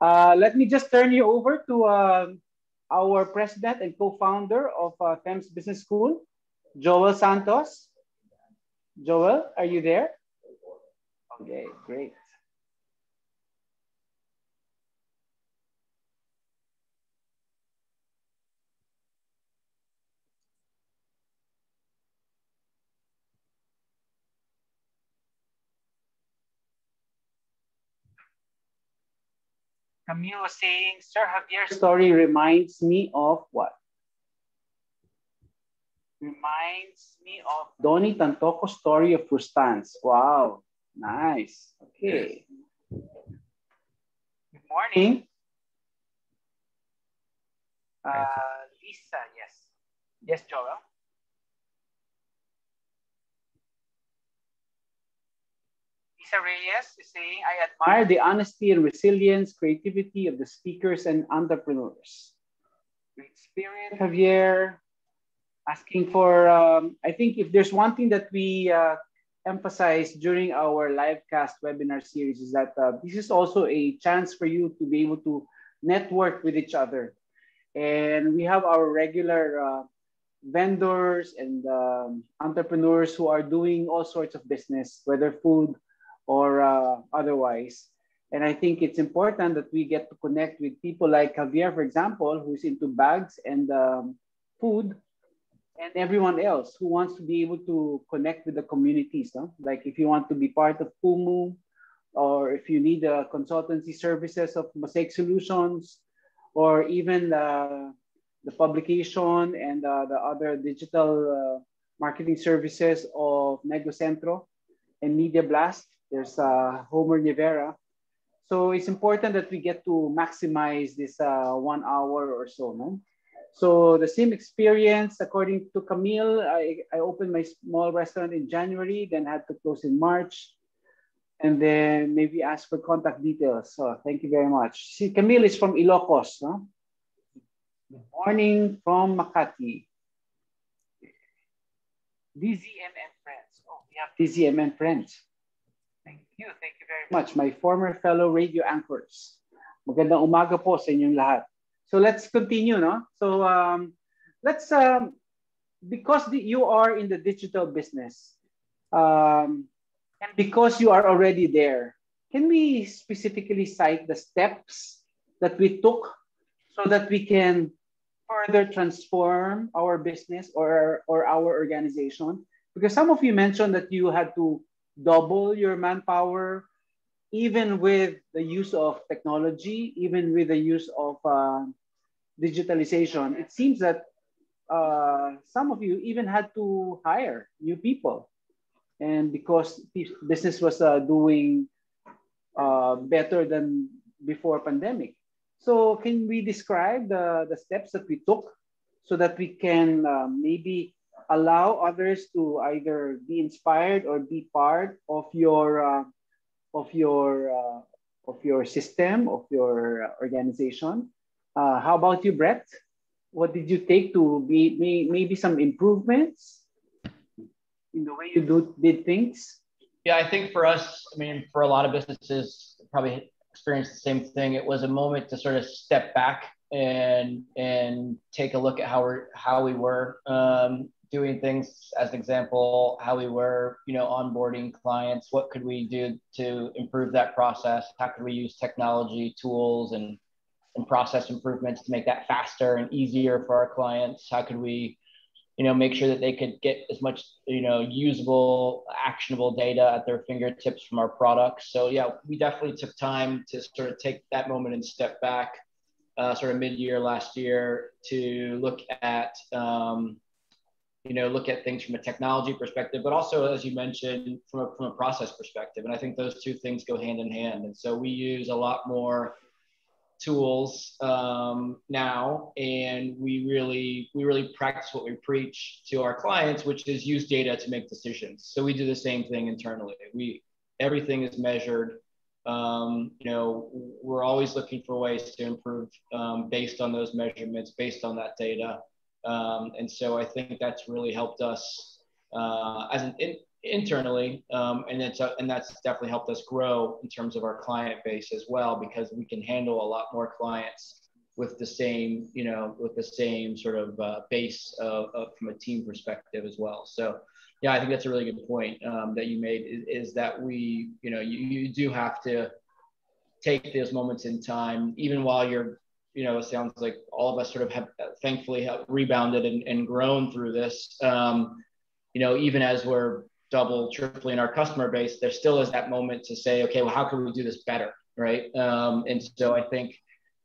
Let me just turn you over to our president and co-founder of Thames Business School, Joel Santos. Joel, are you there? Okay, great. Camille was saying, Sir Javier's story reminds me of what? Reminds me of Donnie Tantoco's story of Frustans. Wow, nice. Okay. Good morning. Lisa, yes. Yes, Joel. Lisa Reyes is saying, I admire the honesty and resilience, creativity of the speakers and entrepreneurs. Great spirit, Javier. Asking for, I think if there's one thing that we emphasize during our livecast webinar series is that this is also a chance for you to be able to network with each other. And we have our regular vendors and entrepreneurs who are doing all sorts of business, whether food or otherwise. And I think it's important that we get to connect with people like Javier, for example, who's into bags and food, and everyone else who wants to be able to connect with the communities. No? Like if you want to be part of Kumu, or if you need consultancy services of Mosaic Solutions, or even the publication and the other digital marketing services of Negocentro and Media Blast. There's Homer Rivera. So it's important that we get to maximize this 1 hour or so, no? So the same experience, according to Camille, I opened my small restaurant in January, then had to close in March, and then maybe ask for contact details. So thank you very much. See, Camille is from Ilocos. No? Good morning from Makati. DZMN friends. Oh, we have DZMN friends. Thank you very much. My former fellow radio anchors. Magandang umaga po sa inyong lahat. So let's continue, no? So let's, because you are in the digital business, and because you are already there, can we specifically cite the steps that we took so that we can further transform our business or our organization? Because some of you mentioned that you had to double your manpower, even with the use of technology, even with the use of digitalization. It seems that some of you even had to hire new people. And because business was doing better than before pandemic. So can we describe the steps that we took so that we can maybe allow others to either be inspired or be part of your system, of your organization? How about you, Brett? What did you take to be maybe some improvements in the way you did things? Yeah, I think for us, I mean, for a lot of businesses, probably experienced the same thing. It was a moment to sort of step back and take a look at how we were doing things. As an example, how we were, onboarding clients. What could we do to improve that process? How could we use technology tools and process improvements to make that faster and easier for our clients? How could we, make sure that they could get as much, usable, actionable data at their fingertips from our products? So yeah, we definitely took time to sort of take that moment and step back, sort of mid-year last year, to look at, look at things from a technology perspective, but also, as you mentioned, from a process perspective. And I think those two things go hand in hand. And so we use a lot more tools now, and we really practice what we preach to our clients, which is use data to make decisions. So we do the same thing internally. Everything is measured. We're always looking for ways to improve based on those measurements, based on that data. And so I think that's really helped us internally, and that's definitely helped us grow in terms of our client base as well, because we can handle a lot more clients with the same, sort of base from a team perspective as well. So yeah, I think that's a really good point that you made, is that you do have to take those moments in time, even while you're, it sounds like all of us sort of have thankfully rebounded and grown through this. Even as we're double, tripling our customer base, there still is that moment to say, okay, well, how can we do this better, right? And so I think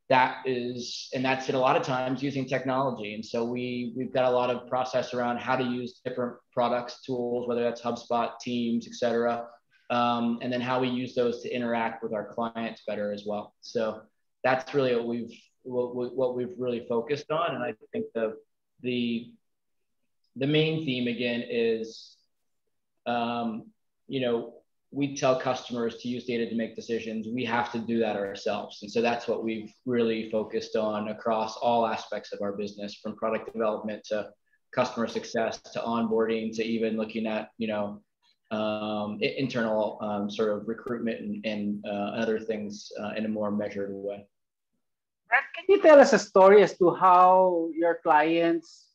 that's it a lot of times using technology. And so we've got a lot of process around how to use different products, tools, whether that's HubSpot, Teams, et cetera, and then how we use those to interact with our clients better as well. So that's really what we've really focused on. And I think the main theme again is, we tell customers to use data to make decisions. We have to do that ourselves. And so that's what we've really focused on across all aspects of our business, from product development to customer success to onboarding to even looking at, internal sort of recruitment and other things in a more measured way. Can you tell us a story as to how your clients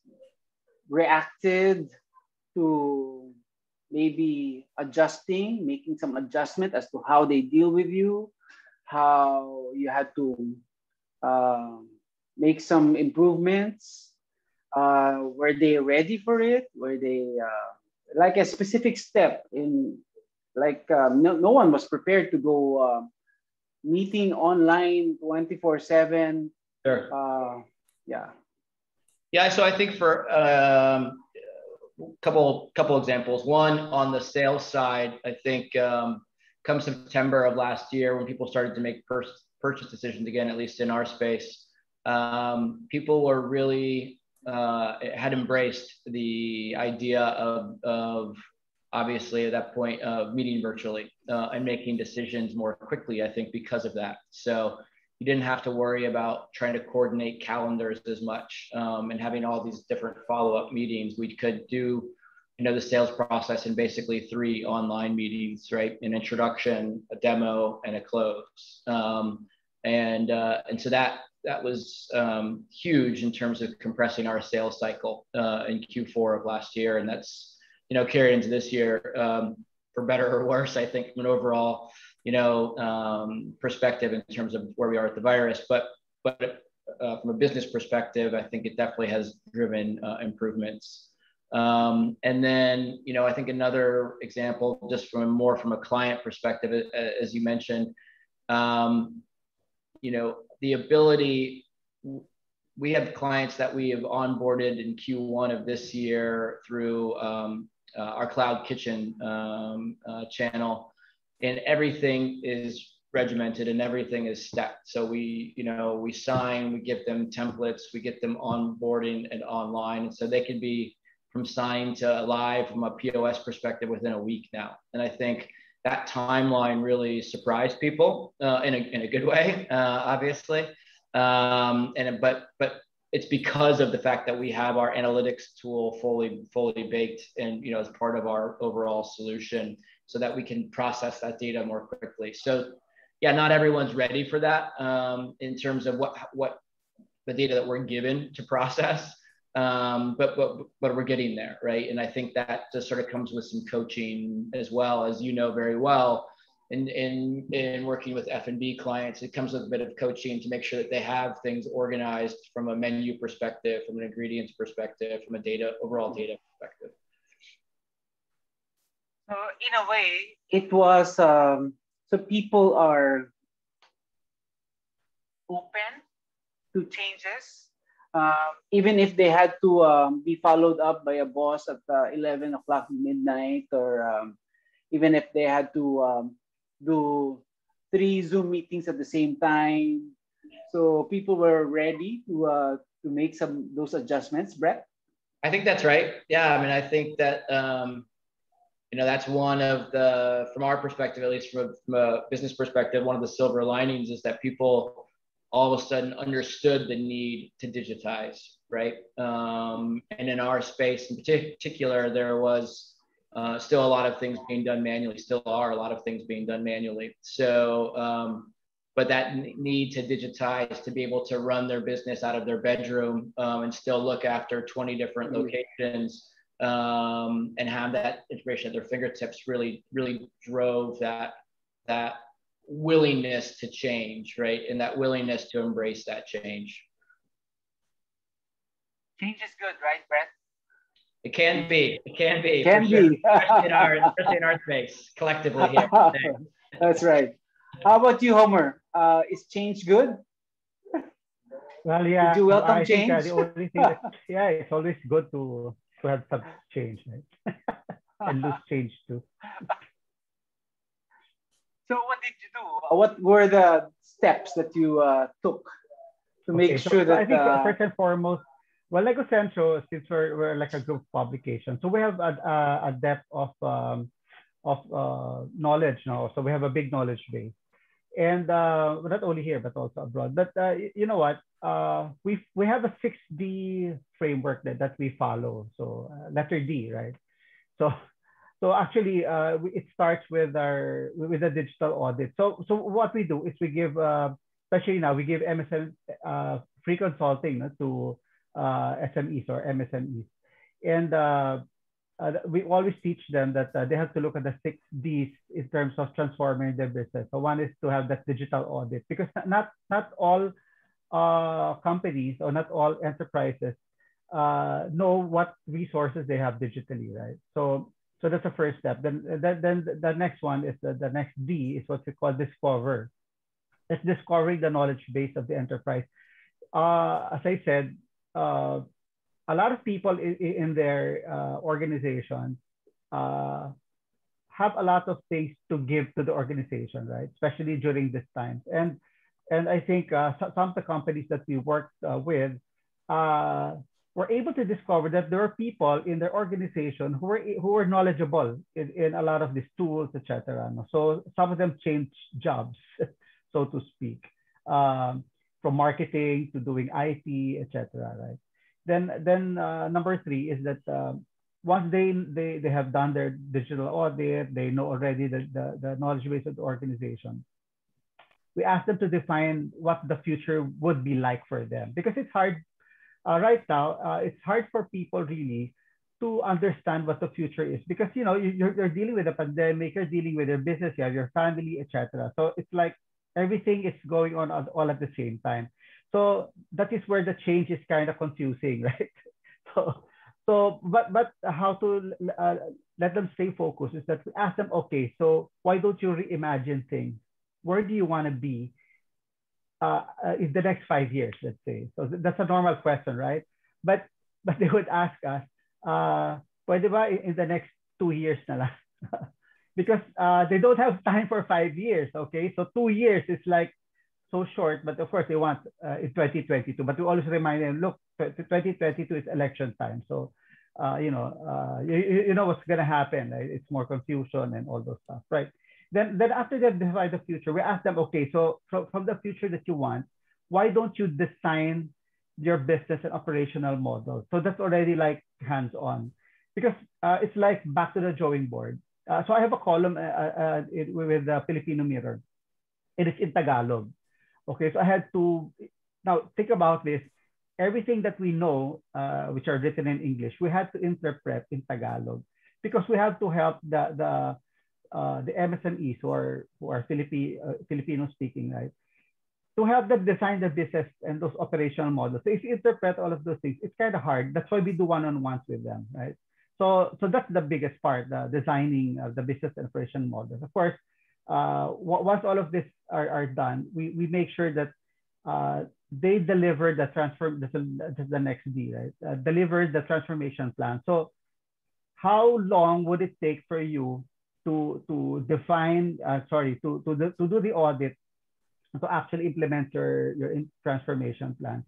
reacted to maybe making some adjustment as to how they deal with you, how you had to make some improvements? Were they ready for it? Were they like a specific step in, like no one was prepared to go meeting online 24/7? Sure. Yeah. So I think for couple examples. One, on the sales side, I think come September of last year, when people started to make purchase decisions again, at least in our space, people were really had embraced the idea of obviously at that point of meeting virtually and making decisions more quickly, I think because of that. So you didn't have to worry about trying to coordinate calendars as much and having all these different follow-up meetings. We could do, you know, the sales process in basically 3 online meetings, right? An introduction, a demo, and a close. And so that was huge in terms of compressing our sales cycle in Q4 of last year. And that's, you know, carried into this year for better or worse, I think, from an overall, you know, perspective in terms of where we are with the virus. But from a business perspective, I think it definitely has driven improvements. And then, you know, I think another example, just from a client perspective, as you mentioned, you know, the ability, we have clients that we have onboarded in Q1 of this year through our Cloud Kitchen channel, and everything is regimented and everything is stepped. So we, you know, we sign, we give them templates, we get them onboarding and online. And so they could be from sign to live from a POS perspective within a week now. And I think that timeline really surprised people in a good way, obviously. But it's because of the fact that we have our analytics tool fully baked and, you know, as part of our overall solution, so that we can process that data more quickly. So yeah, not everyone's ready for that in terms of what the data that we're given to process. But we're getting there, right? And I think that just sort of comes with some coaching as well, as you know very well. In working with F&B clients, it comes with a bit of coaching to make sure that they have things organized from a menu perspective, from an ingredients perspective, from a overall data perspective. So in a way, it was so people are open to changes. Even if they had to be followed up by a boss at 11 o'clock midnight, or even if they had to do 3 Zoom meetings at the same time. So people were ready to make those adjustments, Brett? I think that's right. Yeah, I mean, I think that, you know, that's one of the, from our perspective, at least from a business perspective, one of the silver linings is that people all of a sudden understood the need to digitize, right? And in our space in particular, there was still a lot of things being done manually, still are a lot of things being done manually. So, but that need to digitize, to be able to run their business out of their bedroom and still look after 20 different locations and have that information at their fingertips really drove that willingness to change, right? And that willingness to embrace that change. Change is good, right, Brett? It can be. It can be. Can sure. be. Especially in our space, collectively here. That's right. How about you, Homer? Is change good? Well, yeah. Did you welcome I change? think the only thing that, yeah, it's always good to have some change, right? And lose change too. So what did you do? What were the steps that you took to make sure that? I think first and foremost, well, like Centro, since we're like a group publication, so we have a depth of knowledge now. So we have a big knowledge base, and not only here but also abroad. But you know what? We have a 6D framework that we follow. So letter D, right? So actually, it starts with a digital audit. So what we do is we give, especially now, we give MSM free consulting to SMEs or MSMEs, and we always teach them that they have to look at the 6Ds in terms of transforming their business. So one is to have that digital audit, because not all companies or not all enterprises know what resources they have digitally, right? So that's the first step. Then the next one is the next D is what we call discover. It's discovering the knowledge base of the enterprise. As I said, a lot of people in their organization have a lot of things to give to the organization, right? Especially during this time. And And I think some of the companies that we worked with were able to discover that there are people in their organization who were knowledgeable in a lot of these tools, etc. So some of them changed jobs, so to speak, from marketing to doing IT, etc. Right? Then number three is that once they have done their digital audit, they know already the knowledge base of the organization. We ask them to define what the future would be like for them, because it's hard right now. It's hard for people really to understand what the future is, because you're dealing with a pandemic, you're dealing with your business, you have your family, etc. So it's like everything is going on all at the same time. So that is where the change is kind of confusing, right? But how to let them stay focused is that we ask them, okay, so why don't you reimagine things? Where do you want to be in the next 5 years, let's say? So that's a normal question, right? But they would ask us, pwede ba in the next 2 years na lang? Because they don't have time for 5 years, okay? So 2 years is like so short, but of course they want in 2022. But we always remind them, look, 2022 is election time. So, you know what's going to happen. Right? It's more confusion and all those stuff, right? Then after they define the future, we ask them, okay, so from the future that you want, why don't you design your business and operational model? So that's already like hands-on, because it's like back to the drawing board. So I have a column with the Filipino Mirror. It is in Tagalog. Okay, so I had to, now think about this. Everything that we know, which are written in English, we had to interpret in Tagalog, because we have to help the MSMEs who are Filipino speaking, right? To help them design the business and those operational models. So if you interpret all of those things, it's kind of hard. That's why we do one-on-ones with them, right? So that's the biggest part, the designing the business and operation models. Of course, once all of this are done, we make sure that they deliver the this is the next D, right? Deliver the transformation plan. So how long would it take for you to define, to do the audit, to actually implement your transformation plan?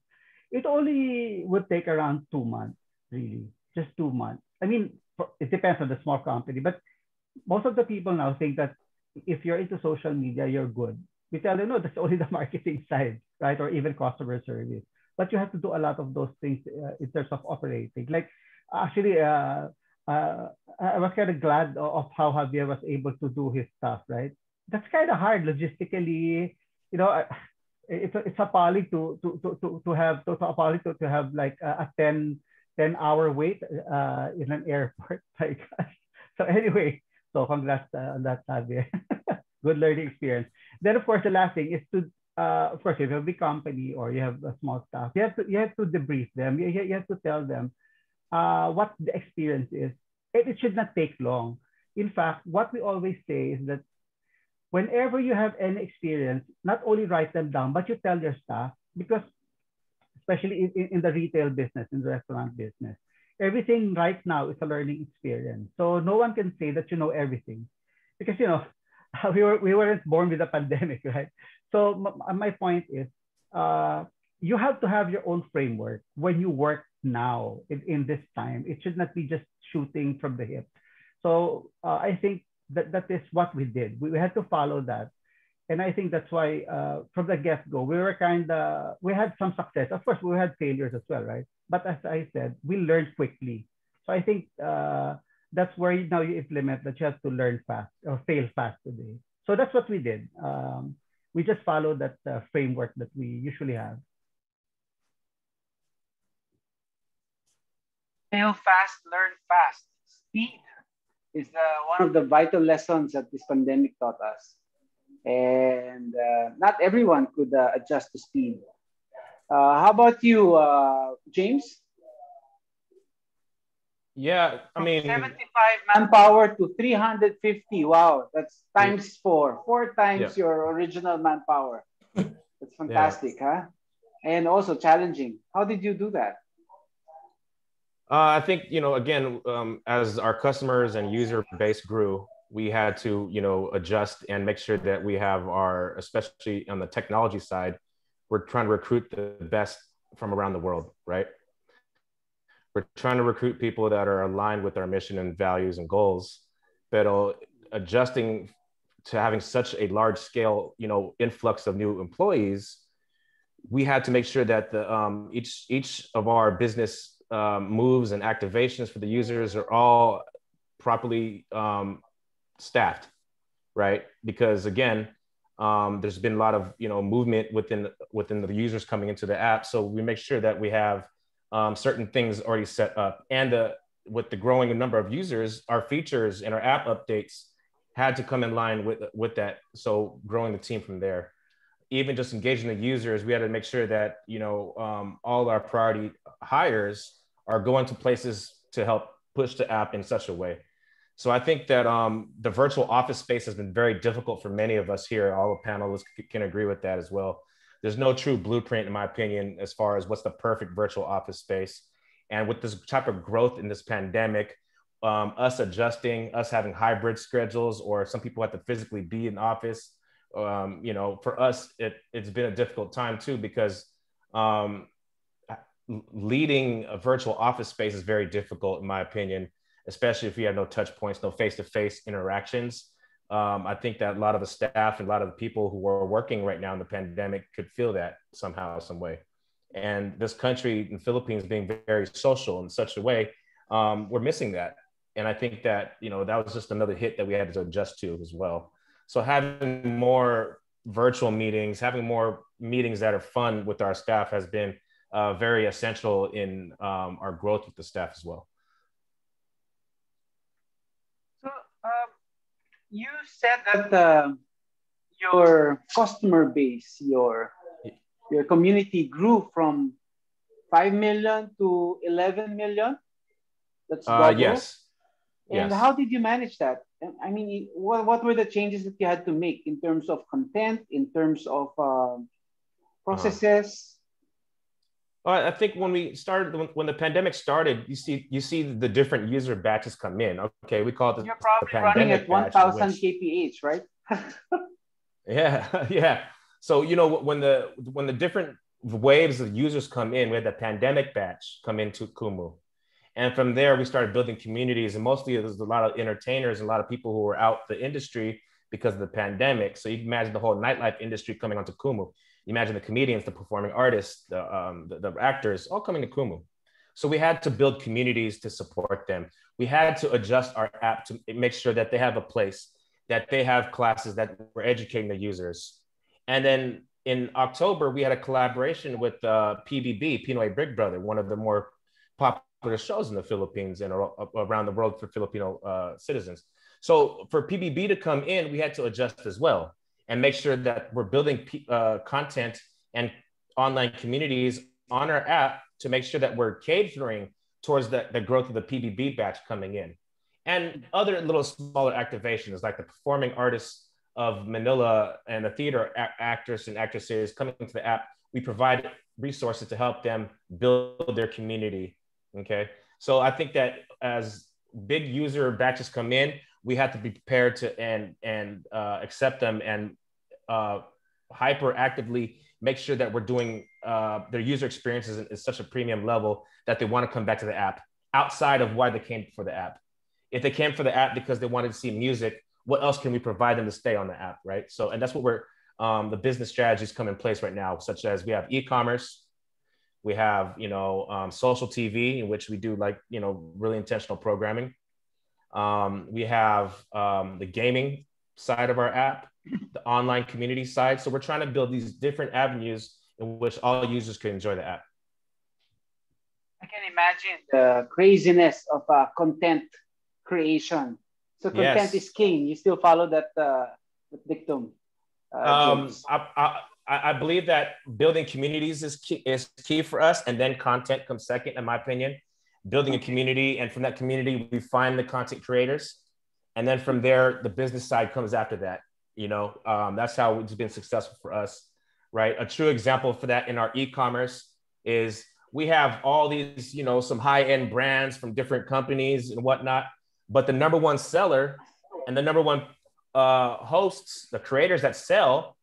It only would take around 2 months, really, just 2 months. I mean, it depends on the small company, but most of the people now think that if you're into social media, you're good. We tell them, no, that's only the marketing side, right? Or even customer service. But you have to do a lot of those things in terms of operating. Like, actually, I was kind of glad of how Javier was able to do his stuff, right? That's kind of hard logistically. You know, it's appalling to have like a 10-hour wait in an airport. Like, so anyway, so congrats on that, Javier. Good learning experience. Then of course the last thing is to of course, if you have a big company or you have a small staff, you have to debrief them. You have to tell them what the experience is. It should not take long. In fact, what we always say is that whenever you have any experience, not only write them down, but you tell your staff, because especially in the retail business, in the restaurant business, everything right now is a learning experience. So no one can say that you know everything, because we weren't born with a pandemic, right? So my point is, you have to have your own framework when you work now in this time. It should not be just shooting from the hip. So I think that is what we did. We had to follow that. And I think that's why from the get-go, we had some success. Of course, we had failures as well, right? But as I said, we learned quickly. So I think that's where now you implement that you have to learn fast or fail fast today. So that's what we did. We just followed that framework that we usually have. Fail fast, learn fast. Speed is one of the vital lessons that this pandemic taught us. And not everyone could adjust to speed. How about you, James? Yeah, I mean, 75 manpower to 350. Wow, that's times four times your original manpower. That's fantastic, huh? And also challenging. How did you do that? I think, again, as our customers and user base grew, we had to, adjust and make sure that we have our, especially on the technology side, we're trying to recruit the best from around the world, right? We're trying to recruit people that are aligned with our mission and values and goals, but adjusting to having such a large scale, influx of new employees, we had to make sure that each of our business moves and activations for the users are all properly staffed, right? Because again, there's been a lot of movement within the users coming into the app, so we make sure that we have certain things already set up. And with the growing number of users, our features and our app updates had to come in line with that. So growing the team from there, even just engaging the users, we had to make sure that all our priority hires are going to places to help push the app in such a way. So I think that the virtual office space has been very difficult for many of us here. All the panelists can agree with that as well. There's no true blueprint, in my opinion, as far as what's the perfect virtual office space. And with this type of growth in this pandemic, us adjusting, us having hybrid schedules, or some people have to physically be in office, for us, it's been a difficult time too, because leading a virtual office space is very difficult, in my opinion, especially if you have no touch points, no face-to-face interactions. I think that a lot of the staff and a lot of the people who are working right now in the pandemic could feel that somehow, some way. And this country, the Philippines, being very social in such a way, we're missing that. And I think that, that was just another hit that we had to adjust to as well. So having more virtual meetings, having more meetings that are fun with our staff has been very essential in our growth with the staff as well. So you said that your customer base, your community grew from 5 million to 11 million. That's double. Yes. And yes. how did you manage that? I mean, what were the changes that you had to make in terms of content, in terms of processes? Well, I think when the pandemic started, you see the different user batches come in. Okay, we call it You're probably running at 1,000 kph, right? Yeah, yeah. So when the different waves of users come in, we had the pandemic batch come into Kumu. And from there, we started building communities, and mostly there's a lot of entertainers and a lot of people who were out the industry because of the pandemic. So you can imagine the whole nightlife industry coming onto Kumu. You imagine the comedians, the performing artists, the actors, all coming to Kumu. So we had to build communities to support them. We had to adjust our app to make sure that they have a place, that they have classes, that we're educating the users. And then in October, we had a collaboration with PBB, Pinoy Big Brother, one of the more popular shows in the Philippines and around the world for Filipino citizens. So for PBB to come in, we had to adjust as well and make sure that we're building content and online communities on our app to make sure that we're catering towards the growth of the PBB batch coming in. And other little smaller activations like the performing artists of Manila and the theater actors and actresses coming into the app. We provide resources to help them build their community. Okay, so I think that as big user batches come in, we have to be prepared to and accept them and hyperactively make sure that we're doing their user experiences at such a premium level that they want to come back to the app outside of why they came for the app. If they came for the app because they wanted to see music, what else can we provide them to stay on the app, right? So, and that's what we're, the business strategies come in place right now, such as we have e-commerce, we have, social TV, in which we do really intentional programming. We have the gaming side of our app, the online community side. So we're trying to build these different avenues in which all users can enjoy the app. I can imagine the craziness of content creation. So content is king. You still follow that dictum? I believe that building communities is key for us, and then content comes second, in my opinion. Building a community, and from that community, we find the content creators, and then from there, the business side comes after that. That's how it's been successful for us, right? A true example for that in our e-commerce is we have all these, some high-end brands from different companies and whatnot, but the number one seller And the number one hosts, the creators that sell,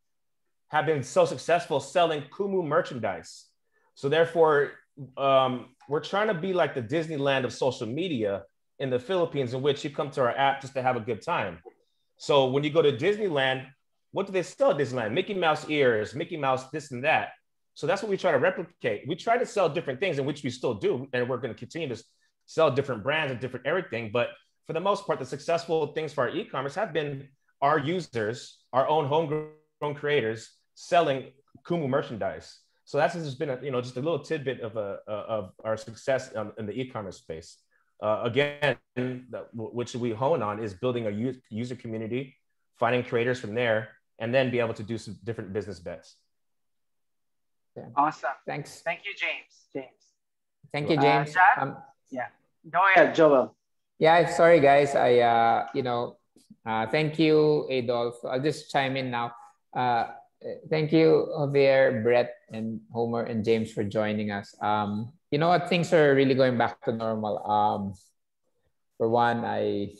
have been so successful selling Kumu merchandise. So therefore, we're trying to be like the Disneyland of social media in the Philippines, in which you come to our app just to have a good time. So when you go to Disneyland, what do they sell at Disneyland? Mickey Mouse ears, Mickey Mouse this and that. So that's what we try to replicate. We try to sell different things, in which we still do, and we're going to continue to sell different brands and different everything. But for the most part, the successful things for our e-commerce have been our users, our own homegrown creators selling Kumu merchandise. So that's just been just a little tidbit of our success in the e-commerce space. Again, which we hone on is building a user community, finding creators from there, and then be able to do some different business bets. Yeah. Awesome. Thanks. Thank you, James. Thank you, James. Yeah. Go ahead, Joel. Yeah, sorry guys. Thank you, Adolf. I'll just chime in now. Thank you, Javier, Brett, and Homer, and James for joining us. You know what? Things are really going back to normal. For one, I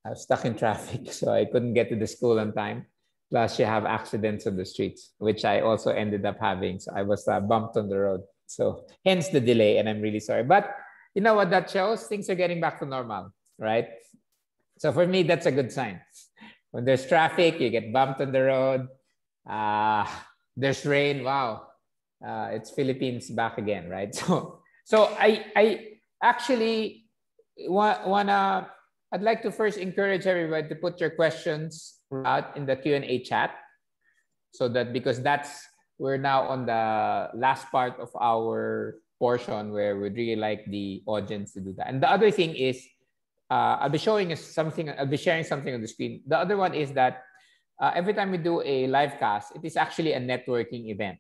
was stuck in traffic, so I couldn't get to the school on time. Plus, you have accidents on the streets, which I also ended up having. So I was bumped on the road. So hence the delay, and I'm really sorry. But you know what that shows? Things are getting back to normal, right? So for me, that's a good sign. When there's traffic, you get bumped on the road. There's rain. Wow, it's Philippines back again, right? So I actually I'd like to first encourage everybody to put your questions out in the Q&A chat, so that because we're now on the last part of our portion where we'd really like the audience to do that. And the other thing is, I'll be sharing something on the screen. The other one is that every time we do a live cast, it is actually a networking event.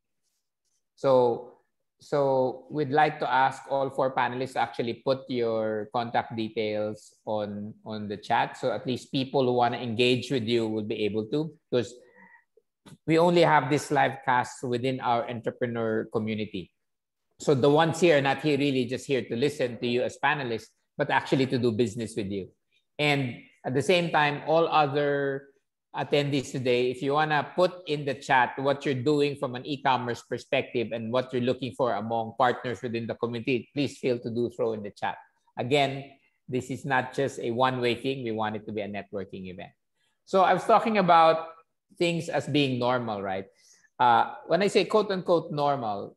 So we'd like to ask all 4 panelists to actually put your contact details on the chat. So at least people who want to engage with you will be able to, because we only have this live cast within our entrepreneur community. So the ones here are not here really just here to listen to you as panelists, but actually to do business with you. And at the same time, all other attendees today, if you want to put in the chat what you're doing from an e-commerce perspective and what you're looking for among partners within the community, please feel to throw in the chat. Again, this is not just a one-way thing. We want it to be a networking event. So I was talking about things as being normal, right? When I say quote unquote normal,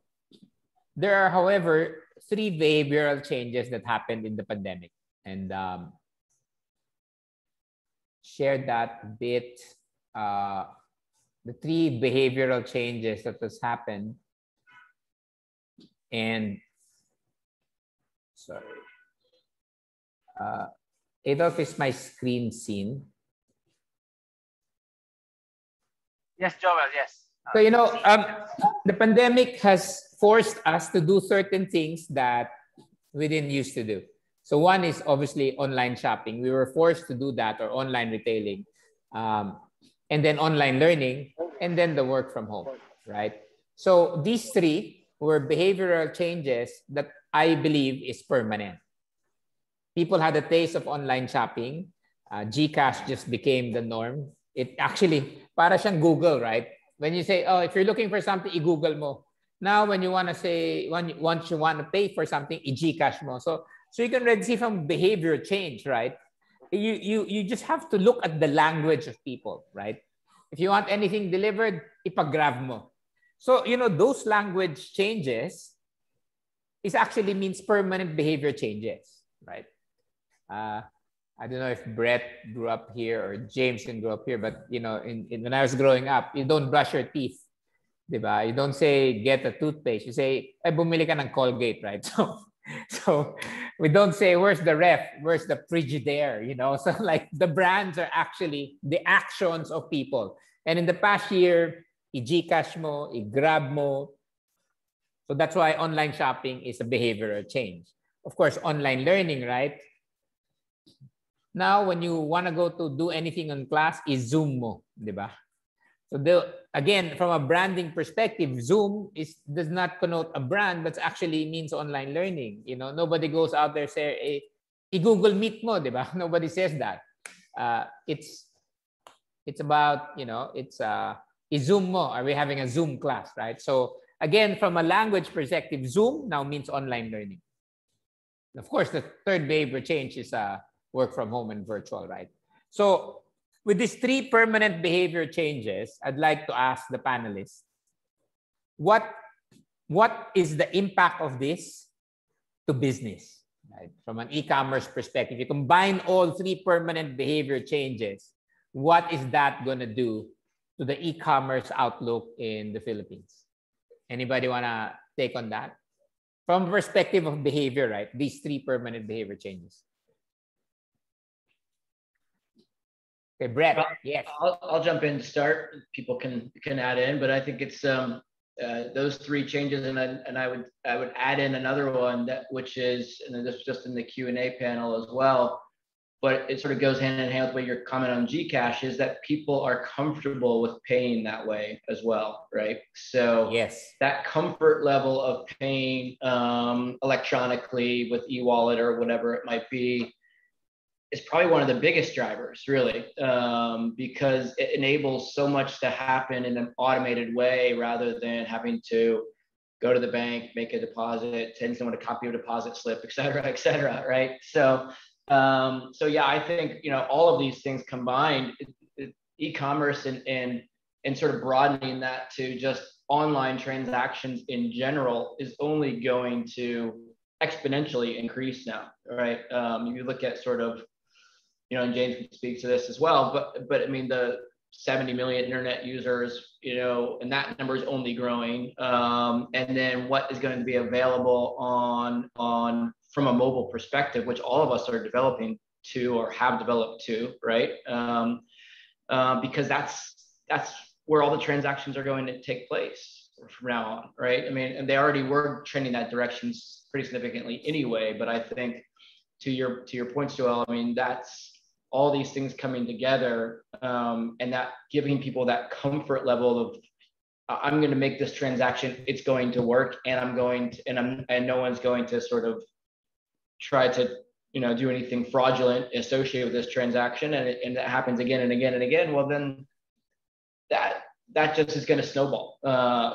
there are, however, 3 behavioral changes that happened in the pandemic. And share that bit. The 3 behavioral changes that has happened. And sorry. Adolf, is my screen seen? Yes, Joel, yes. So, the pandemic has forced us to do certain things that we didn't used to do. So one is obviously online shopping. We were forced to do that, or online retailing, and then online learning, and then the work from home, right? So these 3 were behavioral changes that I believe is permanent. People had a taste of online shopping. GCash just became the norm. It actually, para siyang Google, right? When you say, oh, if you're looking for something, i-Google mo. Now, when you want to say, once you want to pay for something, i-GCash mo. So you can already see from behavior change, right? You just have to look at the language of people, right? If you want anything delivered, ipag-grab mo. So, those language changes is actually means permanent behavior changes, right? I don't know if Brett grew up here or James can grow up here, but when I was growing up, you don't brush your teeth, diba? You don't say get a toothpaste. You say, bumili ka ng Colgate, right? So we don't say where's the ref, where's the Frigidaire, So like the brands are actually the actions of people. And in the past year, i-GCash mo, i-Grab mo. So that's why online shopping is a behavioral change. Of course, online learning, right? Now, when you want to go to do anything in class, is Zoom mo, di ba? So again, from a branding perspective, Zoom does not connote a brand, but actually means online learning. Nobody goes out there say, i-Google Meet mo, di ba? Nobody says that. it's about, it's i-Zoom mo. Are we having a Zoom class, right? So again, from a language perspective, Zoom now means online learning. Of course, the third behavior change is work from home and virtual, right? So with these 3 permanent behavior changes, I'd like to ask the panelists, what is the impact of this to business, right? From an e-commerce perspective, you combine all 3 permanent behavior changes, what is that going to do to the e-commerce outlook in the Philippines? Anybody want to take on that? From perspective of behavior, right? These 3 permanent behavior changes. Okay, Brett. Yes. I'll jump in to start. People can add in, but I think it's those 3 changes, and I would add in another one which is, and this is just in the Q&A panel as well, but it sort of goes hand in hand with what your comment on Gcash is, that people are comfortable with paying that way as well, right? So yes, that comfort level of paying electronically with e-wallet or whatever it might be is probably one of the biggest drivers, really, because it enables so much to happen in an automated way rather than having to go to the bank, make a deposit, send someone a copy of a deposit slip, et cetera, right? So yeah, I think, all of these things combined, e-commerce and sort of broadening that to just online transactions in general is only going to exponentially increase now, right? You look at sort of, and James can speak to this as well, but I mean, the 70 million internet users, and that number is only growing. And then what is going to be available on from a mobile perspective, which all of us are developing to or have developed to, right? Because that's where all the transactions are going to take place from now on, right? I mean, and they already were trending that direction pretty significantly anyway, but I think to your points, Joel, I mean, that's all these things coming together, and that giving people that comfort level of, I'm going to make this transaction, it's going to work, and no one's going to sort of try to, do anything fraudulent associated with this transaction, and that happens again and again and again. Well, then that just is going to snowball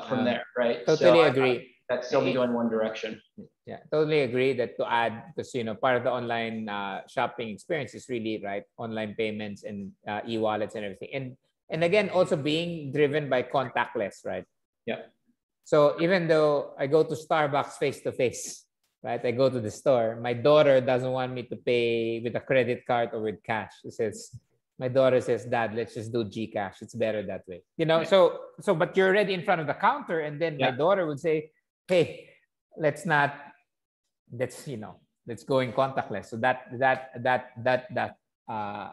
from there, right? Totally agree. That's only going one direction. Yeah, totally agree that to add, because part of the online shopping experience is really, right, online payments and e-wallets and everything, and again also being driven by contactless, right? Yeah. So even though I go to Starbucks face to face, right, I go to the store, my daughter doesn't want me to pay with a credit card or with cash. My daughter says, "Dad, let's just do Gcash. It's better that way." Right. So but you're already in front of the counter, and then my daughter would say, "Hey, let's go in contactless." So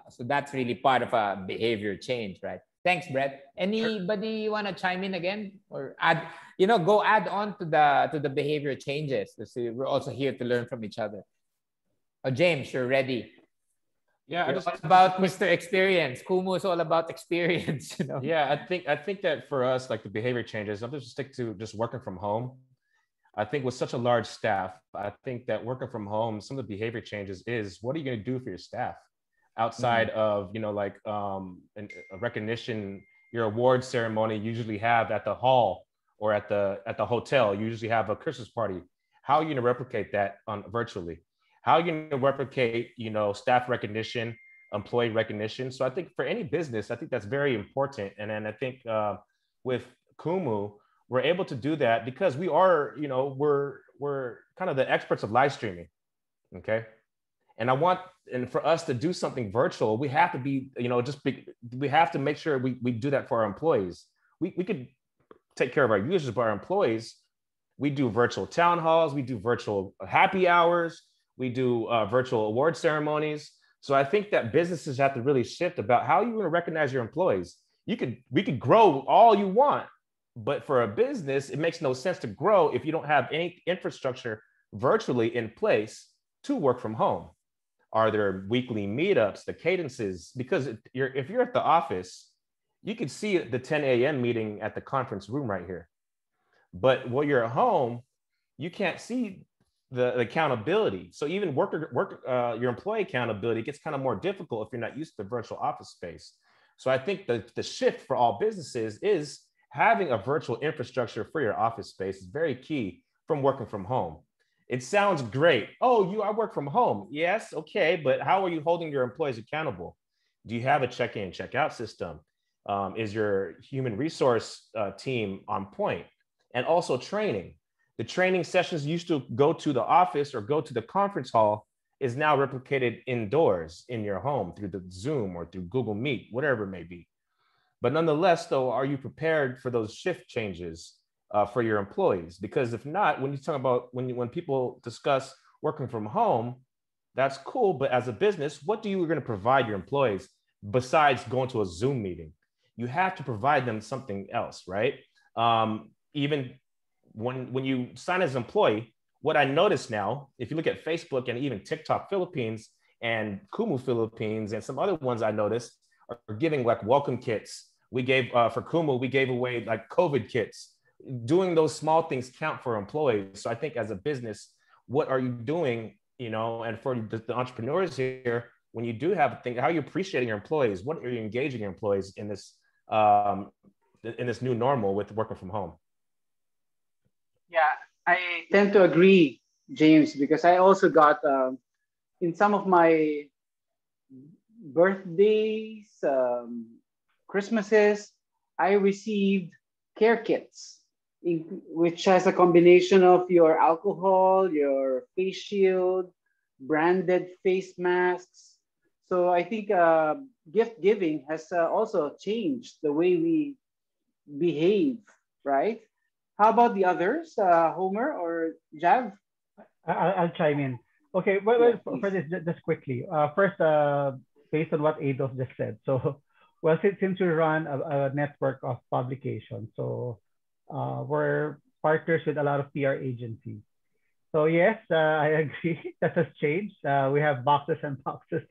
so that's really part of a behavior change, right? Thanks, Brett. Anybody want to chime in again or add? Go add on to the behavior changes. So we're also here to learn from each other. Oh, James, you're ready. Yeah, it's about Mr. Experience. Kumu is all about experience. Yeah, I think that for us, like the behavior changes, I'm just stick to just working from home. I think with such a large staff, I think that working from home, some of the behavior changes is, what are you going to do for your staff outside of, a recognition, your award ceremony you usually have at the hall or at the hotel. You usually have a Christmas party. How are you going to replicate that virtually? How are you going to replicate, staff recognition, employee recognition? So I think for any business, I think that's very important. And then I think with Kumu, we're able to do that because we are, we're kind of the experts of live streaming, okay? And for us to do something virtual, we have to be, we have to make sure we do that for our employees. We could take care of our users, but our employees, we do virtual town halls, we do virtual happy hours, we do virtual award ceremonies. So I think that businesses have to really shift about how you want to recognize your employees. We could grow all you want, but for a business, it makes no sense to grow if you don't have any infrastructure virtually in place to work from home. Are there weekly meetups, the cadences? Because if you're at the office, you can see the 10 a.m. meeting at the conference room right here. But while you're at home, you can't see the accountability. So even your employee accountability gets kind of more difficult if you're not used to the virtual office space. So I think the shift for all businesses is having a virtual infrastructure for your office space is very key from working from home. It sounds great. Oh, I work from home. Yes, okay, but how are you holding your employees accountable? Do you have a check-in, check-out system? Is your human resource team on point? And also training. The training sessions used to go to the office or go to the conference hall is now replicated indoors in your home through the Zoom or through Google Meet, whatever it may be. But nonetheless, though, are you prepared for those shift changes for your employees? Because if not, when you talk about when people discuss working from home, that's cool. But as a business, what are you going to provide your employees besides going to a Zoom meeting? You have to provide them something else, right? Even when you sign as an employee, what I notice now, if you look at Facebook and even TikTok Philippines and Kumu Philippines and some other ones I noticed are giving like welcome kits. We gave for Kumu, we gave away like COVID kits. Doing those small things count for employees. So I think as a business, what are you doing? And for the entrepreneurs here, when you do have a thing, how are you appreciating your employees? What are you engaging your employees in this new normal with working from home? Yeah, I tend to agree, James, because I also got in some of my birthdays, Christmases, I received care kits, which has a combination of your alcohol, your face shield, branded face masks. So I think gift giving has also changed the way we behave, right? How about the others, Homer or Jav? I'll chime in. Okay, Yeah, for this, just quickly. First, based on what Adolf just said. So, well, since we run a network of publications, so we're partners with a lot of PR agencies. So yes, I agree that has changed. We have boxes and boxes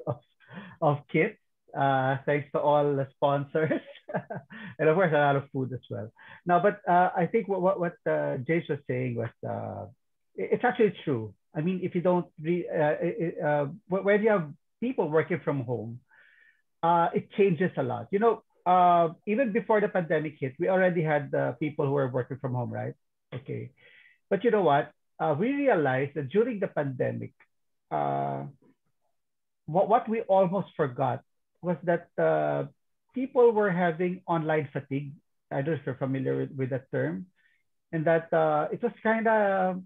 of kits, thanks to all the sponsors, and of course a lot of food as well. Now, but I think what Jace was saying was it's actually true. I mean, if you don't when you have people working from home, it changes a lot. Even before the pandemic hit, we already had people who were working from home, right? Okay, but you know what? We realized that during the pandemic, what we almost forgot was that people were having online fatigue. I don't know if you're familiar with that term, and that it was kind of,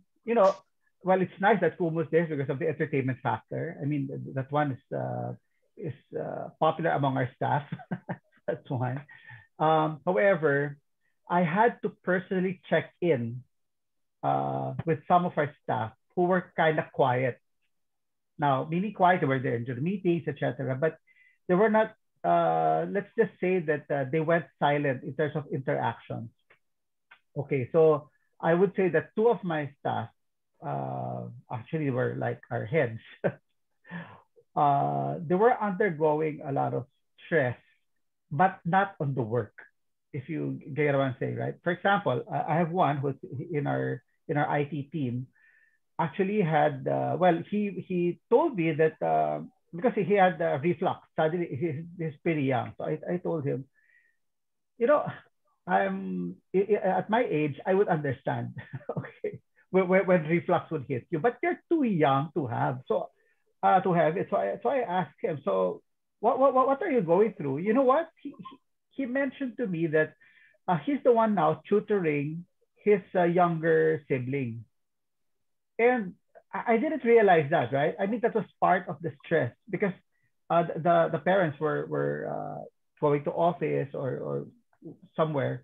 well, it's nice that Kumu is there because of the entertainment factor. I mean, that one is popular among our staff. That's one. However, I had to personally check in with some of our staff who were kind of quiet. Now, meaning quiet, they were there during meetings, etc. But they were not, let's just say that they went silent in terms of interactions. Okay, so I would say that two of my staff actually were like our heads. They were undergoing a lot of stress, but not on the work, if you get what I'm saying, right? For example, I have one who's in our IT team, actually had he told me that because he had reflux, suddenly he's pretty young. So I told him, I'm at my age, I would understand, okay, when reflux would hit you, but you're too young to have to have it. So I asked him, so what are you going through? You know what? He mentioned to me that he's the one now tutoring his younger sibling. And I didn't realize that, right? I mean, that was part of the stress because the parents were going to office or somewhere,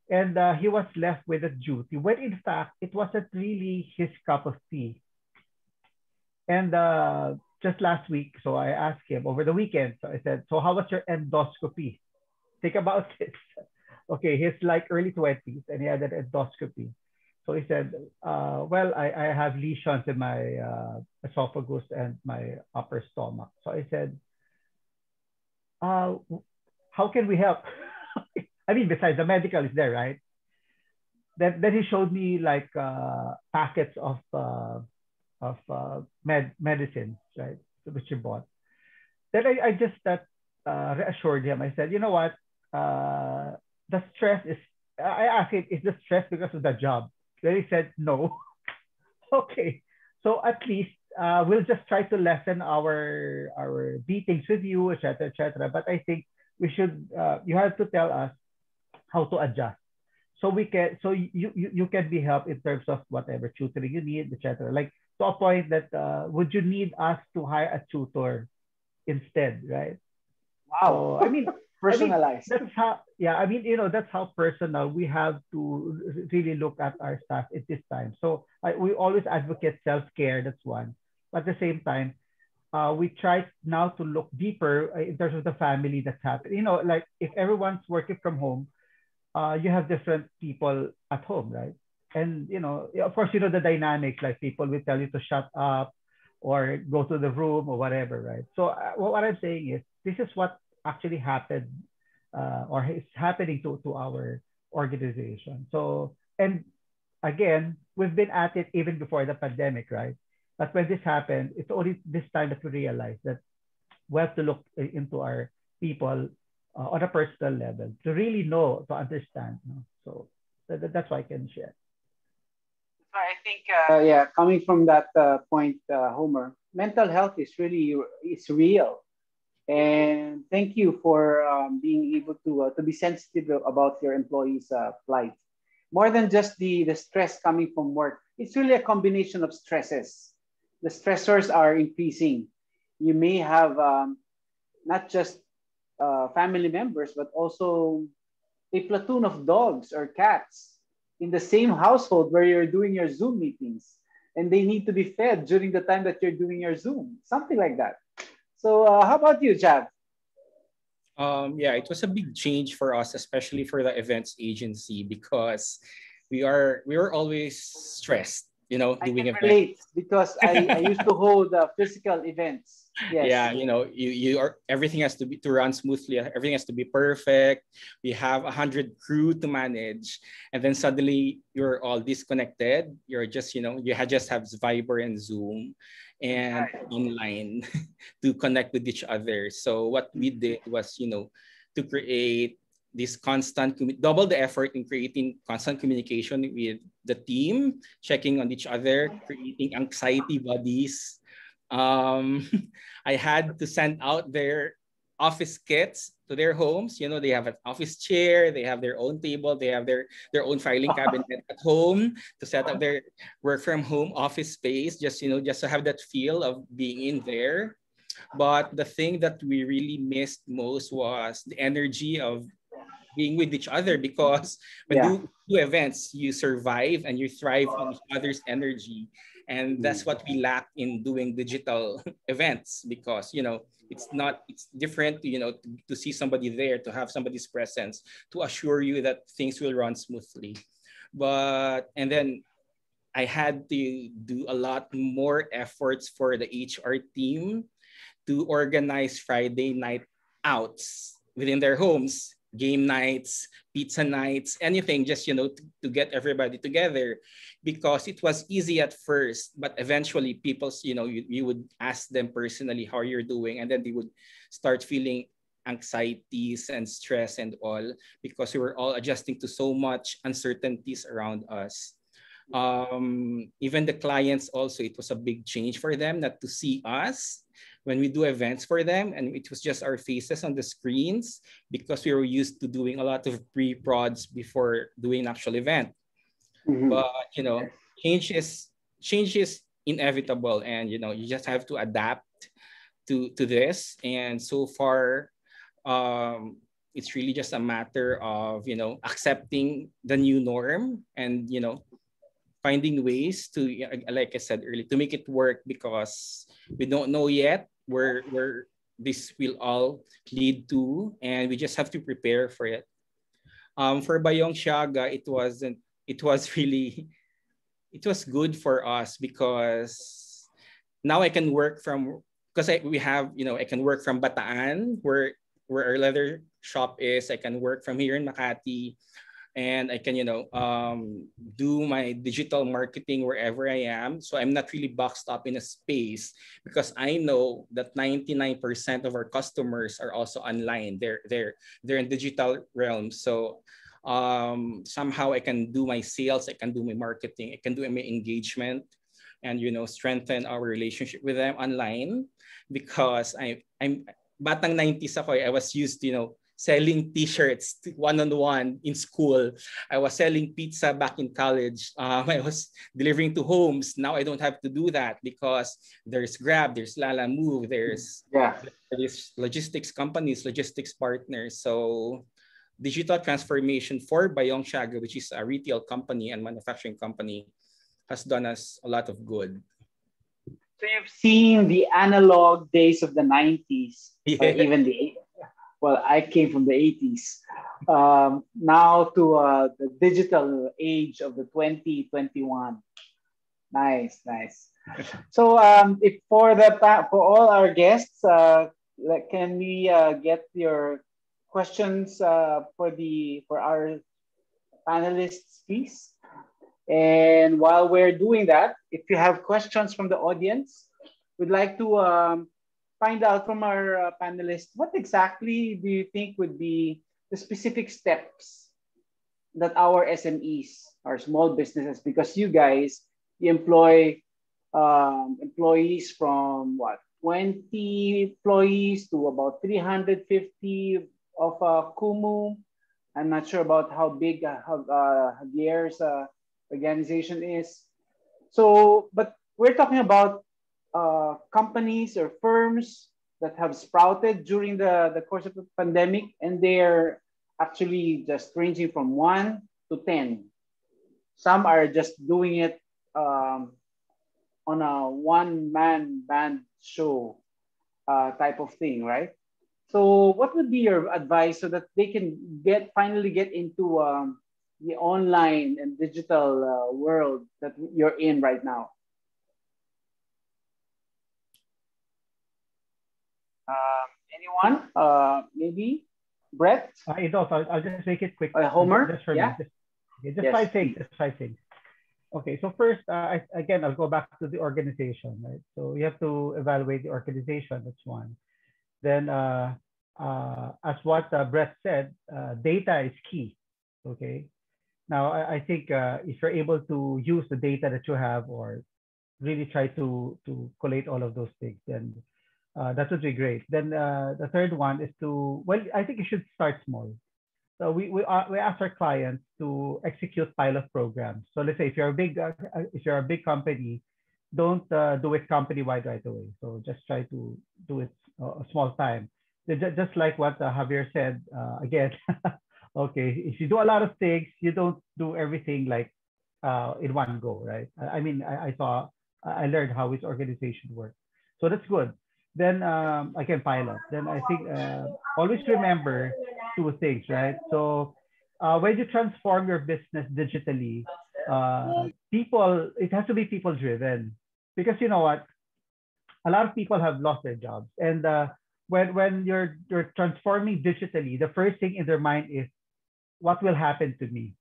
and he was left with a duty when in fact it wasn't really his cup of tea. And just last week, so I asked him over the weekend. So I said, "So how was your endoscopy?" Think about it. Okay, he's like early 20s and he had an endoscopy. So he said, well, I have lesions in my esophagus and my upper stomach. So I said, how can we help? I mean, besides the medical is there, right? Then he showed me like packets of medicines, right, which you bought. Then I just reassured him. I said, you know what, the stress is. I asked him, is the stress because of the job? Then he said no. Okay, so at least we'll just try to lessen our beatings with you, etc., etc. But I think we should. You have to tell us how to adjust, so we can. So you can be helped in terms of whatever tutoring you need, etc. Like to a point that would you need us to hire a tutor instead, right? Wow. So I mean, Personalized. that's how. Yeah, I mean, that's how personal we have to really look at our staff at this time. So we always advocate self care. That's one. But at the same time, we try now to look deeper in terms of the family that's happening. Like if everyone's working from home, you have different people at home, right? And of course, the dynamics. Like people will tell you to shut up, or go to the room or whatever, right? So what I'm saying is, this is what actually happened, or is happening to our organization. So, and again, we've been at it even before the pandemic, right? But when this happened, it's only this time that we realize that we have to look into our people on a personal level to really know, to understand. So that's why I can share. So I think, yeah, coming from that point, Homer, mental health is really is real, and thank you for being able to be sensitive about your employees' plight. More than just the stress coming from work, it's really a combination of stresses. The stressors are increasing. You may have not just family members, but also a platoon of dogs or cats in the same household where you're doing your Zoom meetings, and they need to be fed during the time that you're doing your Zoom, something like that. So, how about you, Jav? Yeah, it was a big change for us, especially for the events agency, because we were always stressed, doing events. Relate because I used to hold physical events. Yes. Yeah, you are, everything has to run smoothly. Everything has to be perfect. We have 100 crew to manage, and then suddenly you're all disconnected. You're just just have Viber and Zoom, and online to connect with each other. So what we did was to create this double the effort in creating constant communication with the team, checking on each other, creating anxiety buddies. I had to send out their office kits to their homes. They have an office chair, they have their own table, they have their own filing cabinet at home to set up their work from home office space, just to have that feel of being in there. But the thing that we really missed most was the energy of being with each other, because when you do events, you survive and you thrive on each other's energy. And that's what we lack in doing digital events, because it's different to see somebody there, to have somebody's presence to assure you that things will run smoothly. And then I had to do a lot more efforts for the HR team to organize Friday night outs within their homes, game nights, pizza nights, anything, just to get everybody together, because it was easy at first, but eventually you would ask them personally how you're doing, and then they would start feeling anxieties and stress and all, because we were all adjusting to so much uncertainties around us. Even the clients also, it was a big change for them not to see us when we do events for them, and it was just our faces on the screens, because we were used to doing a lot of pre-prods before doing an actual event. Mm-hmm. But change is inevitable, and you just have to adapt to this. And so far, it's really just a matter of accepting the new norm, and finding ways to, like I said earlier, to make it work, because we don't know yet where this will all lead to, and we just have to prepare for it. For Bayong Siaga, it was good for us, because now I can work from, because I can work from Bataan, where our leather shop is. I can work from here in Makati. and I can, do my digital marketing wherever I am. So I'm not really boxed up in a space because I know that 99% of our customers are also online. They're in digital realm. So somehow I can do my sales, I can do my marketing, I can do my engagement, and strengthen our relationship with them online because I'm batang 90s ako. I was used to selling t-shirts one-on-one in school. I was selling pizza back in college. I was delivering to homes. Now I don't have to do that because there's Grab, there's Lala Move, there's logistics companies, logistics partners. So digital transformation for Bayong Shaga, which is a retail company and manufacturing company, has done us a lot of good. So you've seen the analog days of the 90s, or even well, I came from the 80s, now to the digital age of the 2021. Nice, nice. So if for all our guests, can we get your questions for our panelists, please? And while we're doing that, if you have questions from the audience, we'd like to find out from our panelists, what exactly do you think would be the specific steps that our SMEs, our small businesses, because you guys, you employ employees from what, 20 employees to about 350 of Kumu. I'm not sure about how big Javier's organization is. So, but we're talking about companies or firms that have sprouted during the course of the pandemic, and they're actually just ranging from 1 to 10. Some are just doing it on a one-man band show type of thing, right? So what would be your advice so that they can finally get into the online and digital world that you're in right now? Anyone? Maybe Brett? I'll just make it quick. Homer? Just for me. Just 5 things. Just 5 things. Okay, so first, again, I'll go back to the organization, right? So you have to evaluate the organization. That's one. Then, as what Brett said, data is key. Okay. Now, I think if you're able to use the data that you have, or really try to collate all of those things, then that would be great. Then the third one is I think you should start small. So we ask our clients to execute pilot programs. So let's say if you're a big company, don't do it company wide right away. So just try to do it a small time. Just like what Javier said again. Okay, if you do a lot of things, you don't do everything like in one go, right? I mean, I learned how his organization works, so that's good. Then I can pilot. Then I think always remember 2 things, right? So when you transform your business digitally, it has to be people driven, because you know what, a lot of people have lost their jobs, and when you're transforming digitally, the first thing in their mind is, what will happen to me,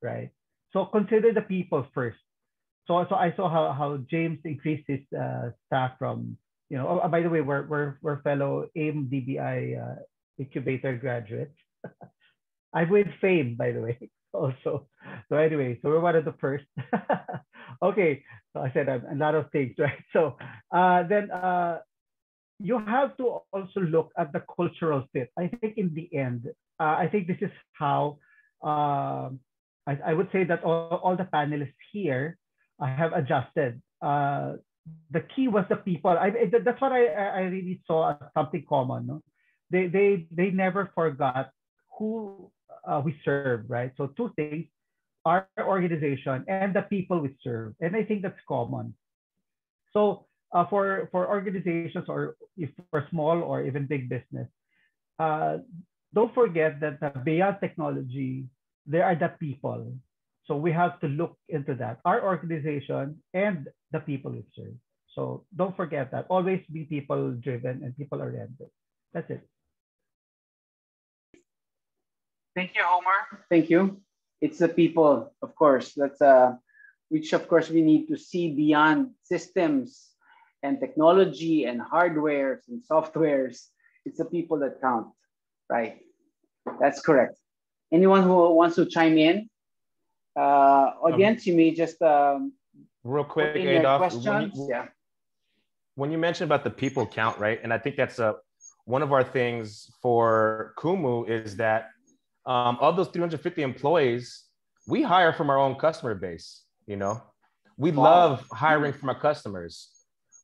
right? So consider the people first. So I saw how James increased his staff from, oh, by the way, we're fellow AIM DBI incubator graduates. I'm with FAME, by the way, also. So anyway, so we're one of the first. Okay, so I said a lot of things, right? So then you have to also look at the cultural fit. I think in the end, I think this is how I would say that all the panelists here have adjusted. The key was the people. That's what I really saw as something common. No? They never forgot who we serve, right? So 2 things: our organization and the people we serve, and I think that's common. So for organizations, or if for small or even big business, don't forget that beyond technology, there are the people. So we have to look into that, our organization and the people we serve. So don't forget that. Always be people driven and people oriented. That's it. Thank you, Homer. Thank you. It's the people, of course. That's which of course we need to see beyond systems and technology and hardwares and softwares. It's the people that count, right? That's correct. Anyone who wants to chime in? Audience, you may just real quick, put in your Adolf, questions. when you mentioned about the people count, right? And I think that's one of our things for Kumu is that of those 350 employees, we hire from our own customer base. You know, we love hiring from our customers.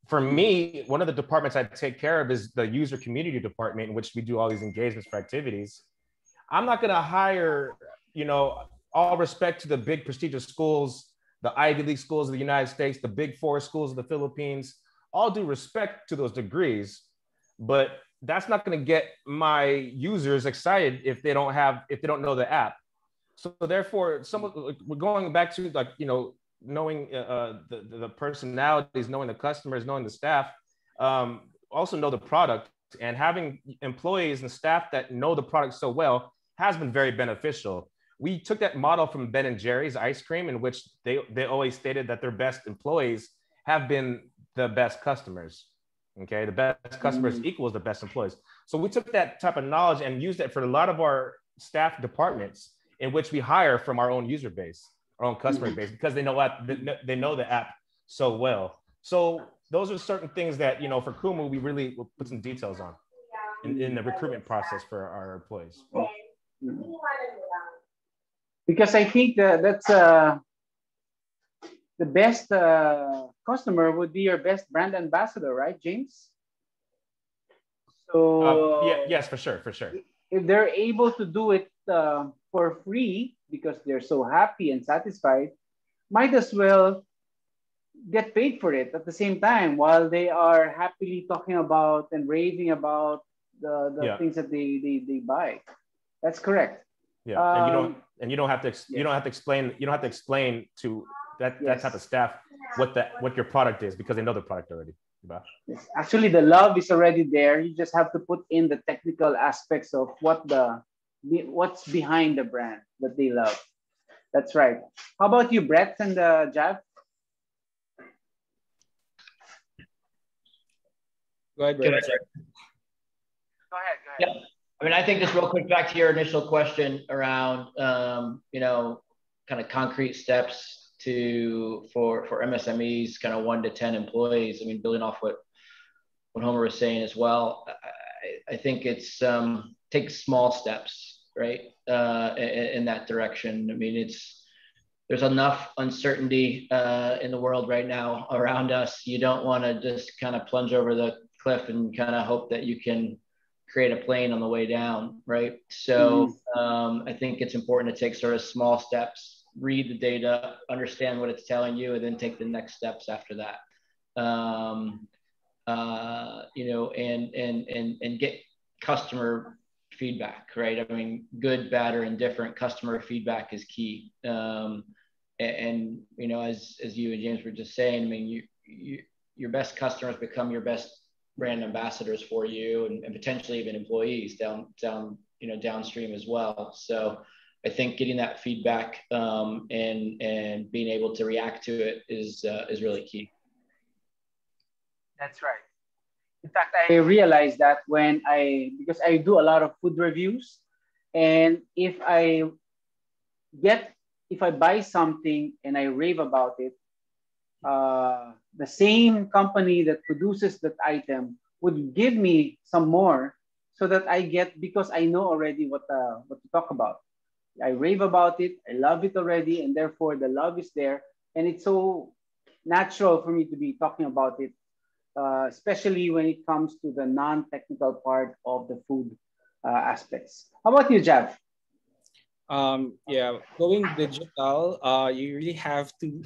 For me, one of the departments I take care of is the user community department, in which we do all these engagements for activities. I'm not going to hire, you know, all respect to the big prestigious schools, the Ivy League schools of the United States, the big four schools of the Philippines, all due respect to those degrees, but that's not going to get my users excited if they don't know the app. So therefore, we're going back to, like, you know, knowing the personalities, knowing the customers, knowing the staff, also know the product, and having employees and staff that know the product so well has been very beneficial. We took that model from Ben and Jerry's ice cream, in which they always stated that their best employees have been the best customers. Okay, the best customers equals the best employees. So we took that type of knowledge and used it for a lot of our staff departments, in which we hire from our own user base, our own customer base, because they know the app so well. So those are certain things that, you know, for Kumu, we really will put some details on in the recruitment process for our employees. Because I think that's the best customer would be your best brand ambassador, right, James? So yes, for sure. If they're able to do it for free because they're so happy and satisfied, might as well get paid for it at the same time while they are happily talking about and raving about the things that they buy. That's correct. Yeah, and you don't have to explain to that type of staff what your product is, because they know the product already. Yes. Actually, the love is already there. You just have to put in the technical aspects of what's behind the brand that they love. That's right. How about you, Brett and Jav? Go ahead, Brett. Go ahead. Yeah. I mean, I think just real quick back to your initial question around, you know, kind of concrete steps for MSMEs, kind of 1 to 10 employees. I mean, building off what Homer was saying as well, I think it's take small steps, right, in that direction. I mean, there's enough uncertainty in the world right now around us. You don't want to just kind of plunge over the cliff and kind of hope that you can create a plane on the way down, right? So I think it's important to take sort of small steps, read the data, understand what it's telling you, and then take the next steps after that. You know, and get customer feedback, right? I mean, good, bad, or indifferent, customer feedback is key. And you know, as you and James were just saying, I mean, your best customers become your best brand ambassadors for you, and potentially even employees downstream as well. So I think getting that feedback and being able to react to it is really key. That's right. In fact, I realized that because I do a lot of food reviews, and if I buy something and I rave about it, the same company that produces that item would give me some more, so that I get, because I know already what to talk about. I rave about it, I love it already, and therefore the love is there, and it's so natural for me to be talking about it, especially when it comes to the non-technical part of the food aspects. How about you, Jav? Yeah, going digital, you really have to,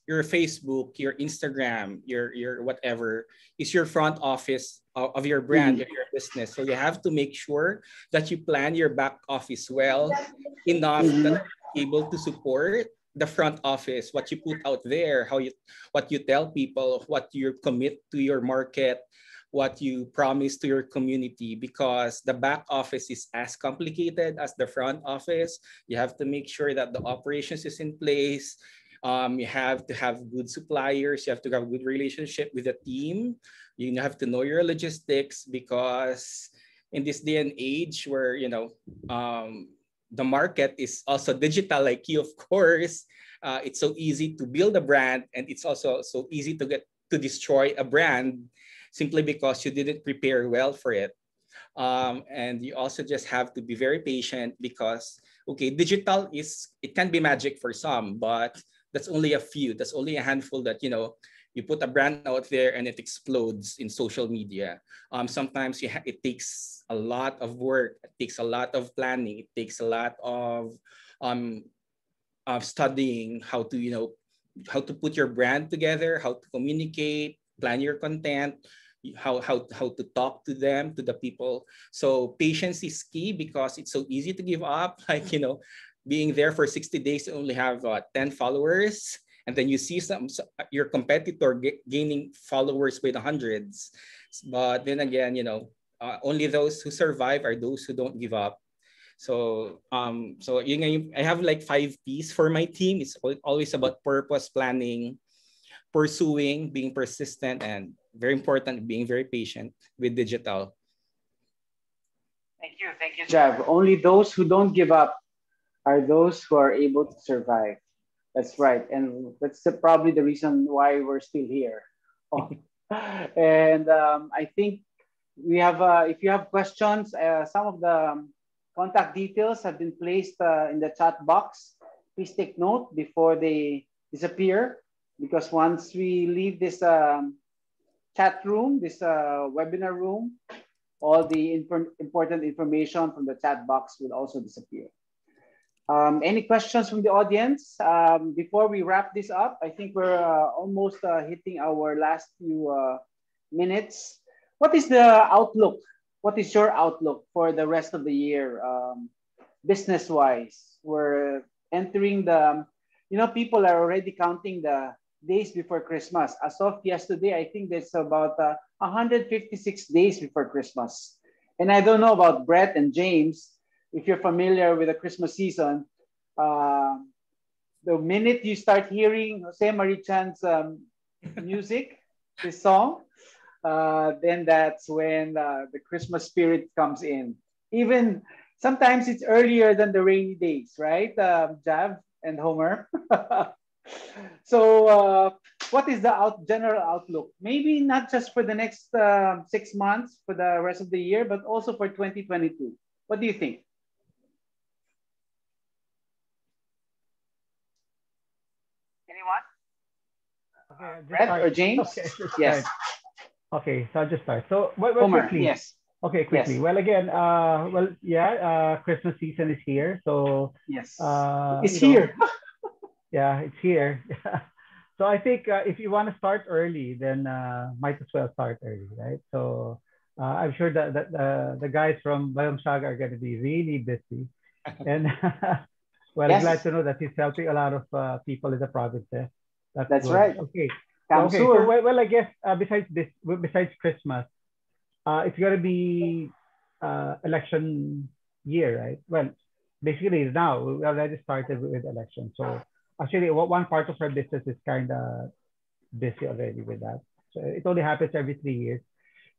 your Facebook, your Instagram, your whatever is your front office of your brand, of your business. So you have to make sure that you plan your back office well enough that you're able to support the front office, what you put out there, what you tell people, what you commit to your market, what you promise to your community, because the back office is as complicated as the front office. You have to make sure that the operations is in place. You have to have good suppliers. You have to have good relationship with the team. You have to know your logistics, because in this day and age where, the market is also digital like you, of course, it's so easy to build a brand, and it's also so easy to destroy a brand simply because you didn't prepare well for it. And you also just have to be very patient, because, okay, digital it can be magic for some, but that's only a few. That's only a handful that, you put a brand out there and it explodes in social media. Sometimes it takes a lot of work. It takes a lot of planning. It takes a lot of studying how to put your brand together, how to communicate, plan your content, how to talk to them, to the people. So patience is key, because it's so easy to give up. Like, being there for 60 days, you only have 10 followers, and then you see your competitor gaining followers by the hundreds. But then again, only those who survive are those who don't give up. So I have like 5 P's for my team. It's always about purpose, planning, pursuing, being persistent, and very important, being very patient with digital. Thank you, Jav. Only those who don't give up are those who are able to survive. That's right, and that's probably the reason why we're still here. Oh. And I think we have, if you have questions, some of the contact details have been placed in the chat box. Please take note before they disappear, because once we leave this chat room, this webinar room, all the important information from the chat box will also disappear. Any questions from the audience? Before we wrap this up, I think we're almost hitting our last few minutes. What is the outlook? What is your outlook for the rest of the year, business-wise? We're entering people are already counting the days before Christmas. As of yesterday, I think there's about 156 days before Christmas. And I don't know about Brett and James, if you're familiar with the Christmas season. The minute you start hearing Jose Marichan's music, this song, then that's when the Christmas spirit comes in. Even sometimes it's earlier than the rainy days, right, Jav and Homer? So what is the general outlook? Maybe not just for the next 6 months, for the rest of the year, but also for 2022. What do you think? Anyone? Okay, Brett or James? Okay, yes. Okay, so I'll just start. So, Homer, quickly. yes. Okay, quickly. Yes. Well, again, Christmas season is here, so yes, it's here. Yeah, it's here. So I think if you want to start early, then might as well start early, right? So I'm sure that the guys from Bayamsaga are going to be really busy, and well, Yes. glad to know that he's helping a lot of people in the provinces. That's good. right. Okay. Okay. So well, I guess besides Christmas, it's gonna be election year, right? Well, basically now we already started with election. So actually, one part of our business is kind of busy already with that. So it only happens every 3 years.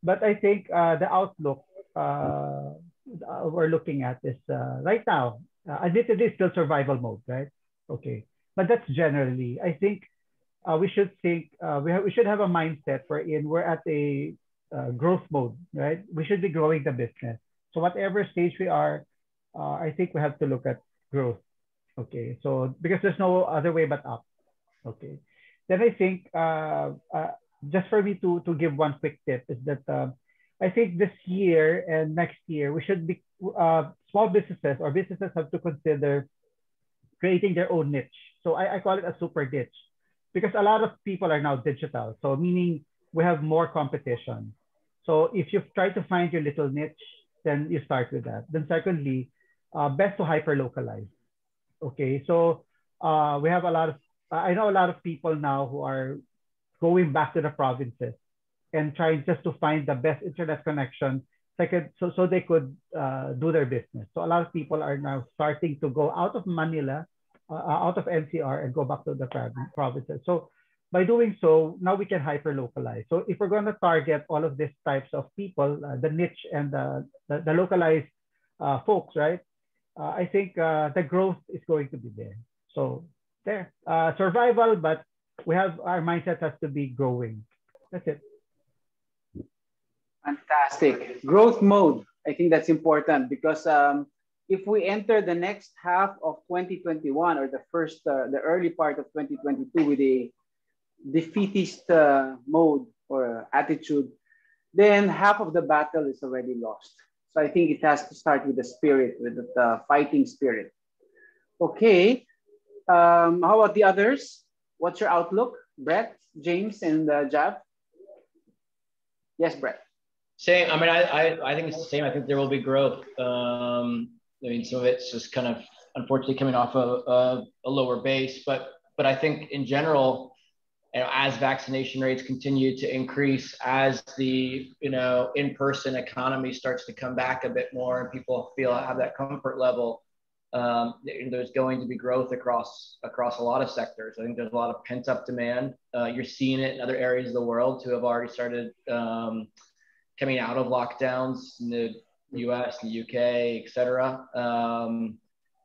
But I think the outlook we're looking at is right now. Admittedly, still survival mode, right? Okay, but that's generally. I think we should think we should have a mindset wherein we're at a growth mode, right? We should be growing the business. So whatever stage we are, I think we have to look at growth. Okay, so because there's no other way but up. Okay, then I think just for me to give one quick tip is that I think this year and next year we should be small businesses or businesses have to consider creating their own niche. So I call it a super niche because a lot of people are now digital. So meaning we have more competition. So if you try to find your little niche, then you start with that. Then secondly, best to hyper localize. Okay, so we have a lot of I know a lot of people now who are going back to the provinces and trying just to find the best internet connection so they could do their business. So a lot of people are now starting to go out of Manila, out of NCR, and go back to the provinces. So by doing so, now we can hyper localize. So if we're going to target all of these types of people, the niche and the localized folks, right? I think the growth is going to be there. So there, survival, but we have our mindset has to be growing. That's it. Fantastic. Growth mode. I think that's important because if we enter the next half of 2021 or the early part of 2022 with a defeatist mode or attitude, then half of the battle is already lost. So I think it has to start with the spirit, with the fighting spirit. Okay. How about the others? What's your outlook? Brett, James, and Jav? Yes, Brett. Same. I mean, I think it's the same. I think there will be growth. I mean, some of it's just kind of unfortunately coming off a lower base, but I think in general, you know, as vaccination rates continue to increase, as the in-person economy starts to come back a bit more, and people have that comfort level, there's going to be growth across a lot of sectors. I think there's a lot of pent-up demand. You're seeing it in other areas of the world who have already started coming out of lockdowns in the US, the UK, et cetera.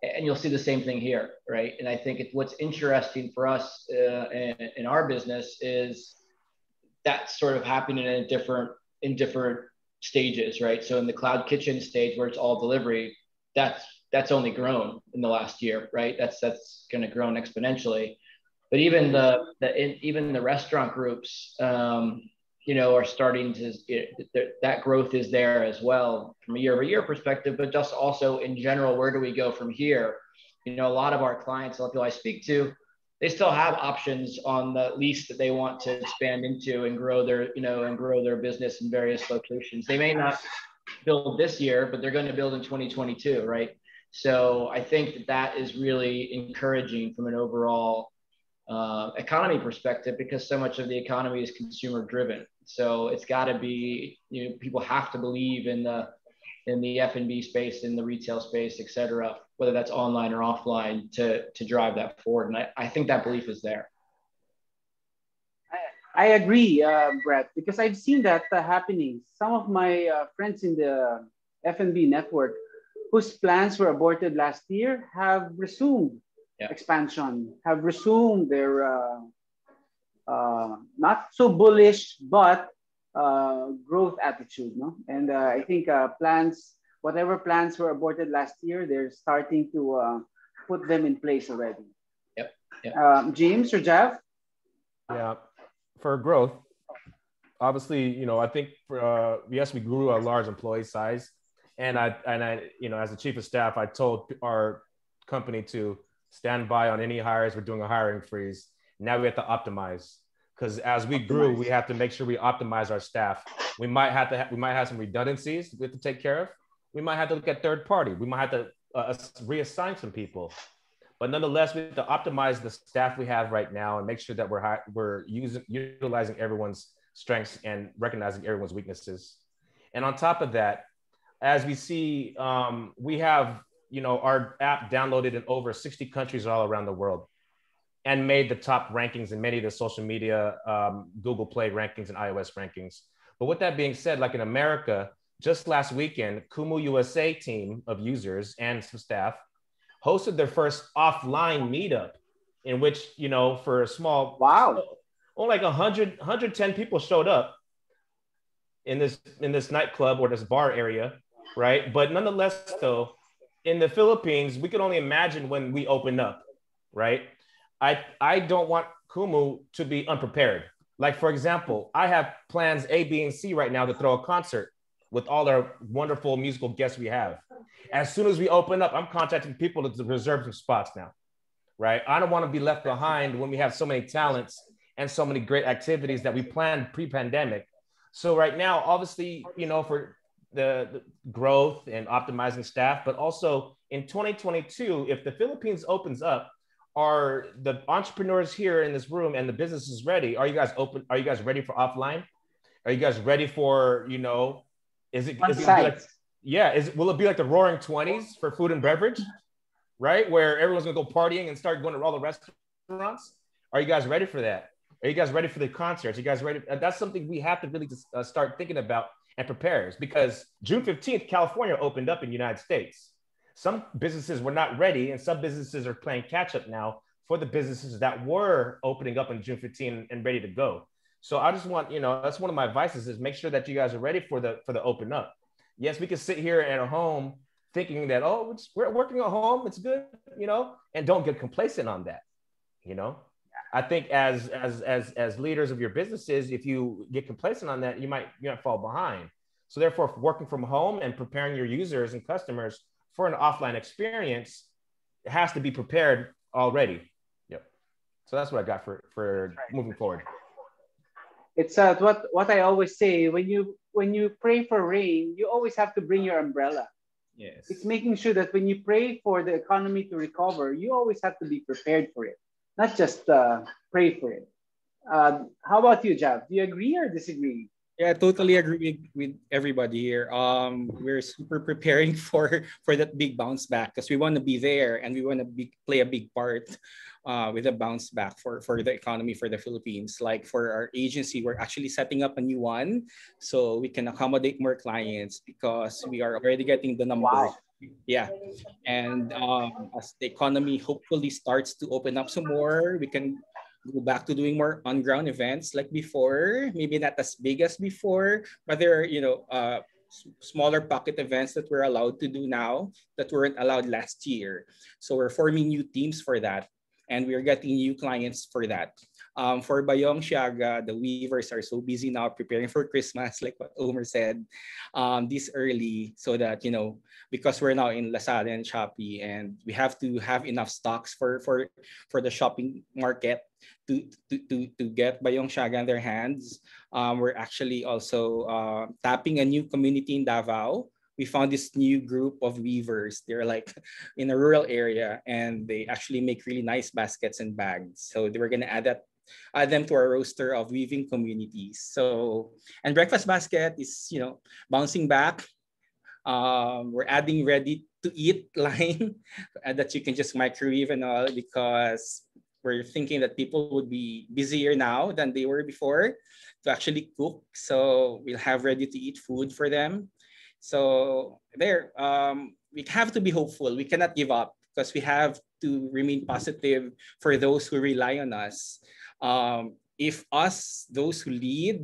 And you'll see the same thing here, right? And I think what's interesting for us in our business is that's sort of happening in different stages, right? So in the cloud kitchen stage where it's all delivery, that's only grown in the last year, right? That's going to grow exponentially. But even the restaurant groups, are starting to, that growth is there as well from a year-over-year perspective, but just also in general, where do we go from here? A lot of our clients, a lot of people I speak to, they still have options on the lease that they want to expand into and grow their business in various locations. They may not build this year, but they're going to build in 2022, right? So I think that is really encouraging from an overall economy perspective, because so much of the economy is consumer driven. So it's got to be, people have to believe in the F&B space, in the retail space, et cetera, whether that's online or offline, to drive that forward. And I think that belief is there. I agree, Brett, because I've seen that happening. Some of my friends in the F&B network whose plans were aborted last year have resumed expansion, have resumed their not so bullish, but growth attitude. No? And I think whatever plans were aborted last year, they're starting to put them in place already. Yep. James or Jav? Yeah, for growth, obviously, I think yes, we grew a large employee size, and I, as the chief of staff, I told our company to stand by on any hires. We're doing a hiring freeze. Now we have to optimize, because as we grew, we have to make sure we optimize our staff. We might have some redundancies we have to take care of. We might have to look at third party. We might have to reassign some people. But nonetheless, we have to optimize the staff we have right now and make sure that we're utilizing everyone's strengths and recognizing everyone's weaknesses. And on top of that, as we see, we have our app downloaded in over 60 countries all around the world, and made the top rankings in many of the social media, Google Play rankings and iOS rankings. But with that being said, like in America, just last weekend, Kumu USA team of users and some staff hosted their first offline meetup, in which, for a small, only like 110 people showed up in this nightclub or this bar area, right? But nonetheless, though, in the Philippines, we could only imagine when we open up, right? I don't want Kumu to be unprepared. Like, for example, I have plans A, B, and C right now to throw a concert with all our wonderful musical guests we have. As soon as we open up, I'm contacting people to reserve some spots now, right? I don't want to be left behind when we have so many talents and so many great activities that we planned pre-pandemic. So right now, obviously, for the growth and optimizing staff, but also in 2022, if the Philippines opens up, are the entrepreneurs here in this room and the business is ready? Are you guys open? Are you guys ready for offline? Are you guys ready for, you know, is it gonna be like, yeah, will it be like the Roaring 20s for food and beverage, right? Where everyone's gonna go partying and start going to all the restaurants? Are you guys ready for that? Are you guys ready for the concerts? Are you guys ready? That's something we have to really just, start thinking about and prepare, because June 15th, California opened up in the United States. Some businesses were not ready, and some businesses are playing catch up now for the businesses that were opening up on June 15th and ready to go. So I just want, you know, that's one of my advices, is make sure that you guys are ready for the open up. Yes, we can sit here at home thinking that, oh, we're working at home, it's good, you know, and don't get complacent on that. You know, I think as leaders of your businesses, if you get complacent on that, you might fall behind. So therefore, working from home and preparing your users and customers for an offline experience, it has to be prepared already. Yep. So that's what I got for moving forward. It's what I always say, when you pray for rain, you always have to bring your umbrella. Yes. It's making sure that when you pray for the economy to recover, you always have to be prepared for it, not just pray for it. How about you, Jav? Do you agree or disagree? Yeah, I totally agree with everybody here. We're super preparing for that big bounce back, because we want to be there and we want to play a big part with a bounce back for the economy for the Philippines. Like for our agency, we're actually setting up a new one so we can accommodate more clients, because we are already getting the numbers. Wow. Yeah, and as the economy hopefully starts to open up some more, we can go back to doing more on-ground events like before. Maybe not as big as before, but there are, you know, smaller pocket events that we're allowed to do now that weren't allowed last year. So we're forming new teams for that, and we're getting new clients for that. For Bayong Siaga, the weavers are so busy now preparing for Christmas, like what Omer said, this early, so that, you know, because we're now in Lazada and Shopee, and we have to have enough stocks for the shopping market to get Bayong Siaga in their hands. We're actually also tapping a new community in Davao. We found this new group of weavers. They're like in a rural area, and they actually make really nice baskets and bags. So they were gonna add them to our roster of weaving communities. So, and Breakfast Basket is, you know, bouncing back. We're adding ready to eat line that you can just microwave and all, because we're thinking that people would be busier now than they were before to actually cook. So we'll have ready to eat food for them. So there, we have to be hopeful. We cannot give up, because we have to remain positive for those who rely on us. If us, those who lead,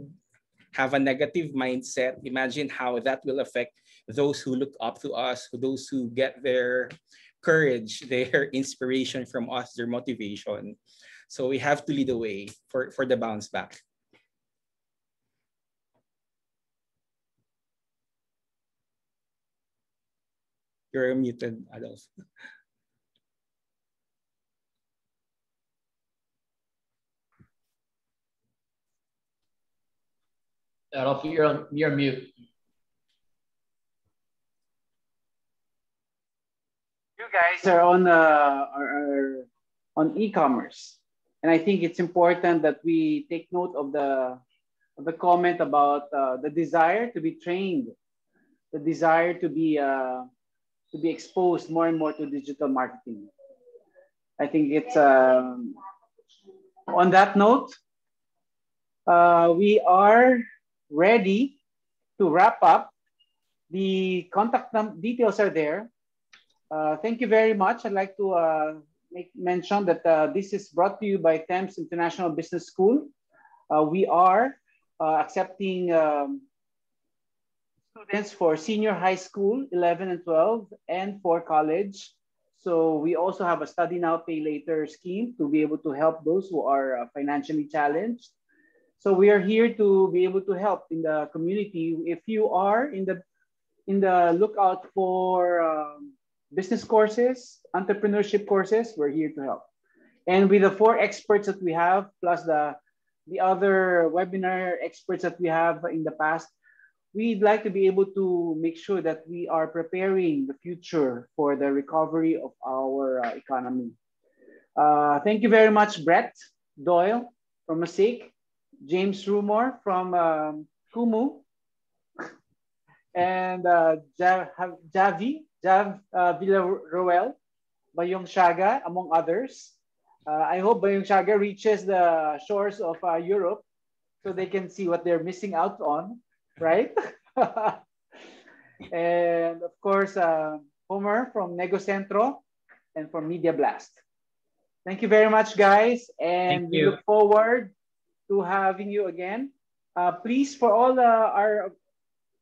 have a negative mindset, imagine how that will affect those who look up to us, those who get their courage, their inspiration from us, their motivation. So we have to lead the way for the bounce back. You're muted, Adolf. Adolf, you're mute. You guys are on e-commerce, and I think it's important that we take note of the comment about the desire to be trained, the desire to be exposed more and more to digital marketing. I think it's on that note, we are ready to wrap up. The contact details are there. Thank you very much. I'd like to make mention that this is brought to you by Thames International Business School. We are accepting students for senior high school, 11 and 12, and for college. So we also have a study now, pay later scheme to be able to help those who are financially challenged. So we are here to be able to help in the community. If you are in the lookout for business courses, entrepreneurship courses, we're here to help. And with the 4 experts that we have, plus the other webinar experts that we have in the past, we'd like to be able to make sure that we are preparing the future for the recovery of our economy. Thank you very much, Brett Doyle from Mosaic, James Rumor from Kumu, and Jav Villaroel, Bayong Shaga, among others. I hope Bayong Shaga reaches the shores of Europe so they can see what they're missing out on, right? And of course, Homer from Negocentro and from Media Blast. Thank you very much, guys, and we look forward to having you again. Please, for all our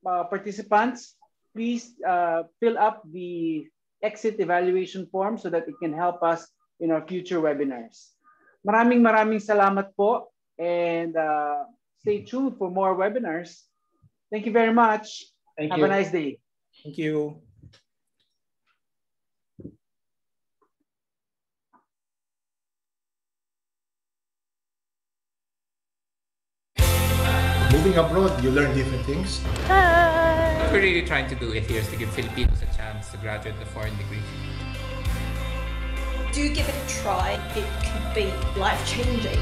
participants, please fill up the exit evaluation form so that it can help us in our future webinars. Maraming salamat po, and stay tuned for more webinars. Thank you very much. Have a nice day. Thank you. Moving abroad, you learn different things. What we're really trying to do here is to give Filipinos a chance to graduate a foreign degree. Do give it a try. It could be life-changing.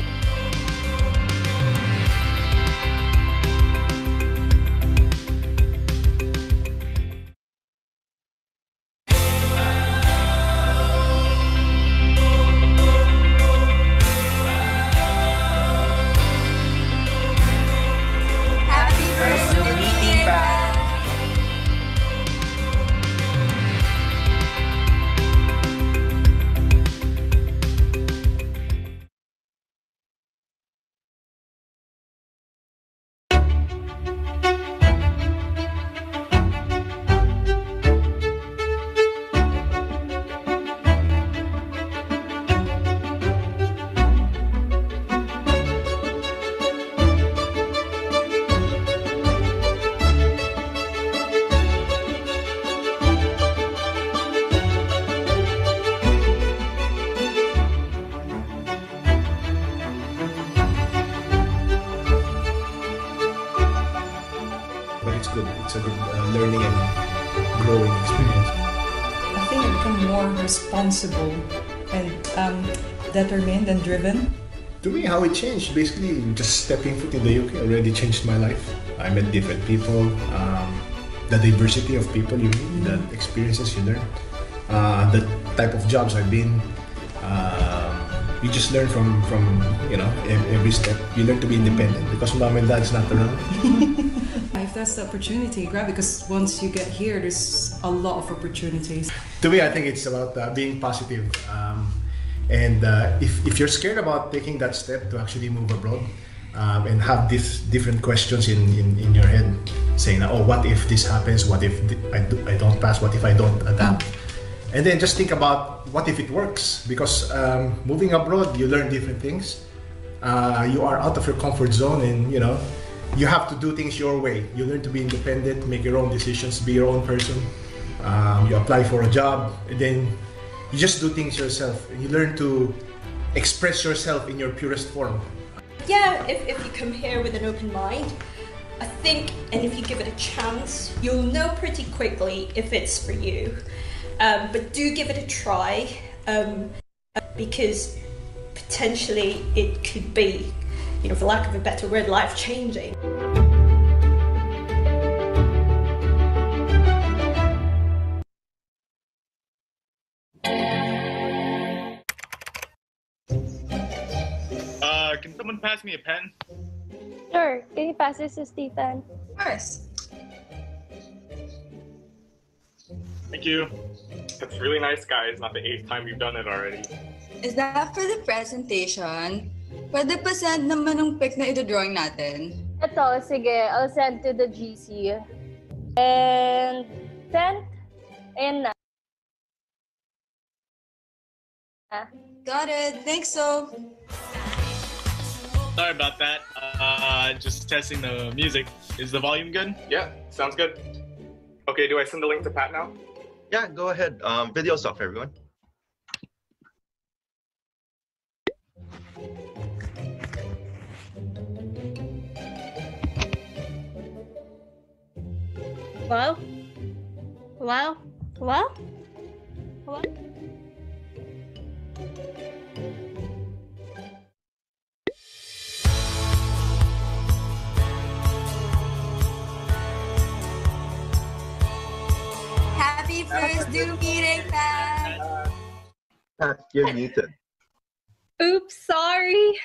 But it's good. It's a good learning and growing experience. I think I become more responsible and determined and driven. To me, how it changed, basically just stepping foot in the UK already changed my life. I met different people, the diversity of people you meet, the experiences you learn, the type of jobs I've been. You just learn from every step. You learn to be independent because mom and dad's not around. If that's the opportunity, grab it, because once you get here, there's a lot of opportunities. To me, I think it's about being positive. And if you're scared about taking that step to actually move abroad and have these different questions in your head, saying, oh, what if this happens? What if I don't pass? What if I don't adapt? And then just think about what if it works? Because moving abroad, you learn different things. You are out of your comfort zone, and you have to do things your way. You learn to be independent, make your own decisions, be your own person. You apply for a job, and then you just do things yourself. You learn to express yourself in your purest form. Yeah, if you come here with an open mind, I think, and if you give it a chance, you'll know pretty quickly if it's for you. But do give it a try, because potentially it could be, for lack of a better word, life-changing. Can someone pass me a pen? Sure. Can you pass this to Stephen? Of course. Thank you. That's really nice, guys. Not the 8th time you've done it already. Is that for the presentation? Pwede pa send naman ng pic na ito-drawing natin? Ito, sige. I'll send to the GC. And send. Ayan na. Got it. Thanks, so. Sorry about that. Just testing the music. Is the volume good? Yeah, sounds good. Okay, do I send the link to Pat now? Yeah, go ahead. Video off, everyone. Hello? Hello? Hello? Hello? Happy first Zoom meeting, Pat. Pat, you're muted. Oops, sorry.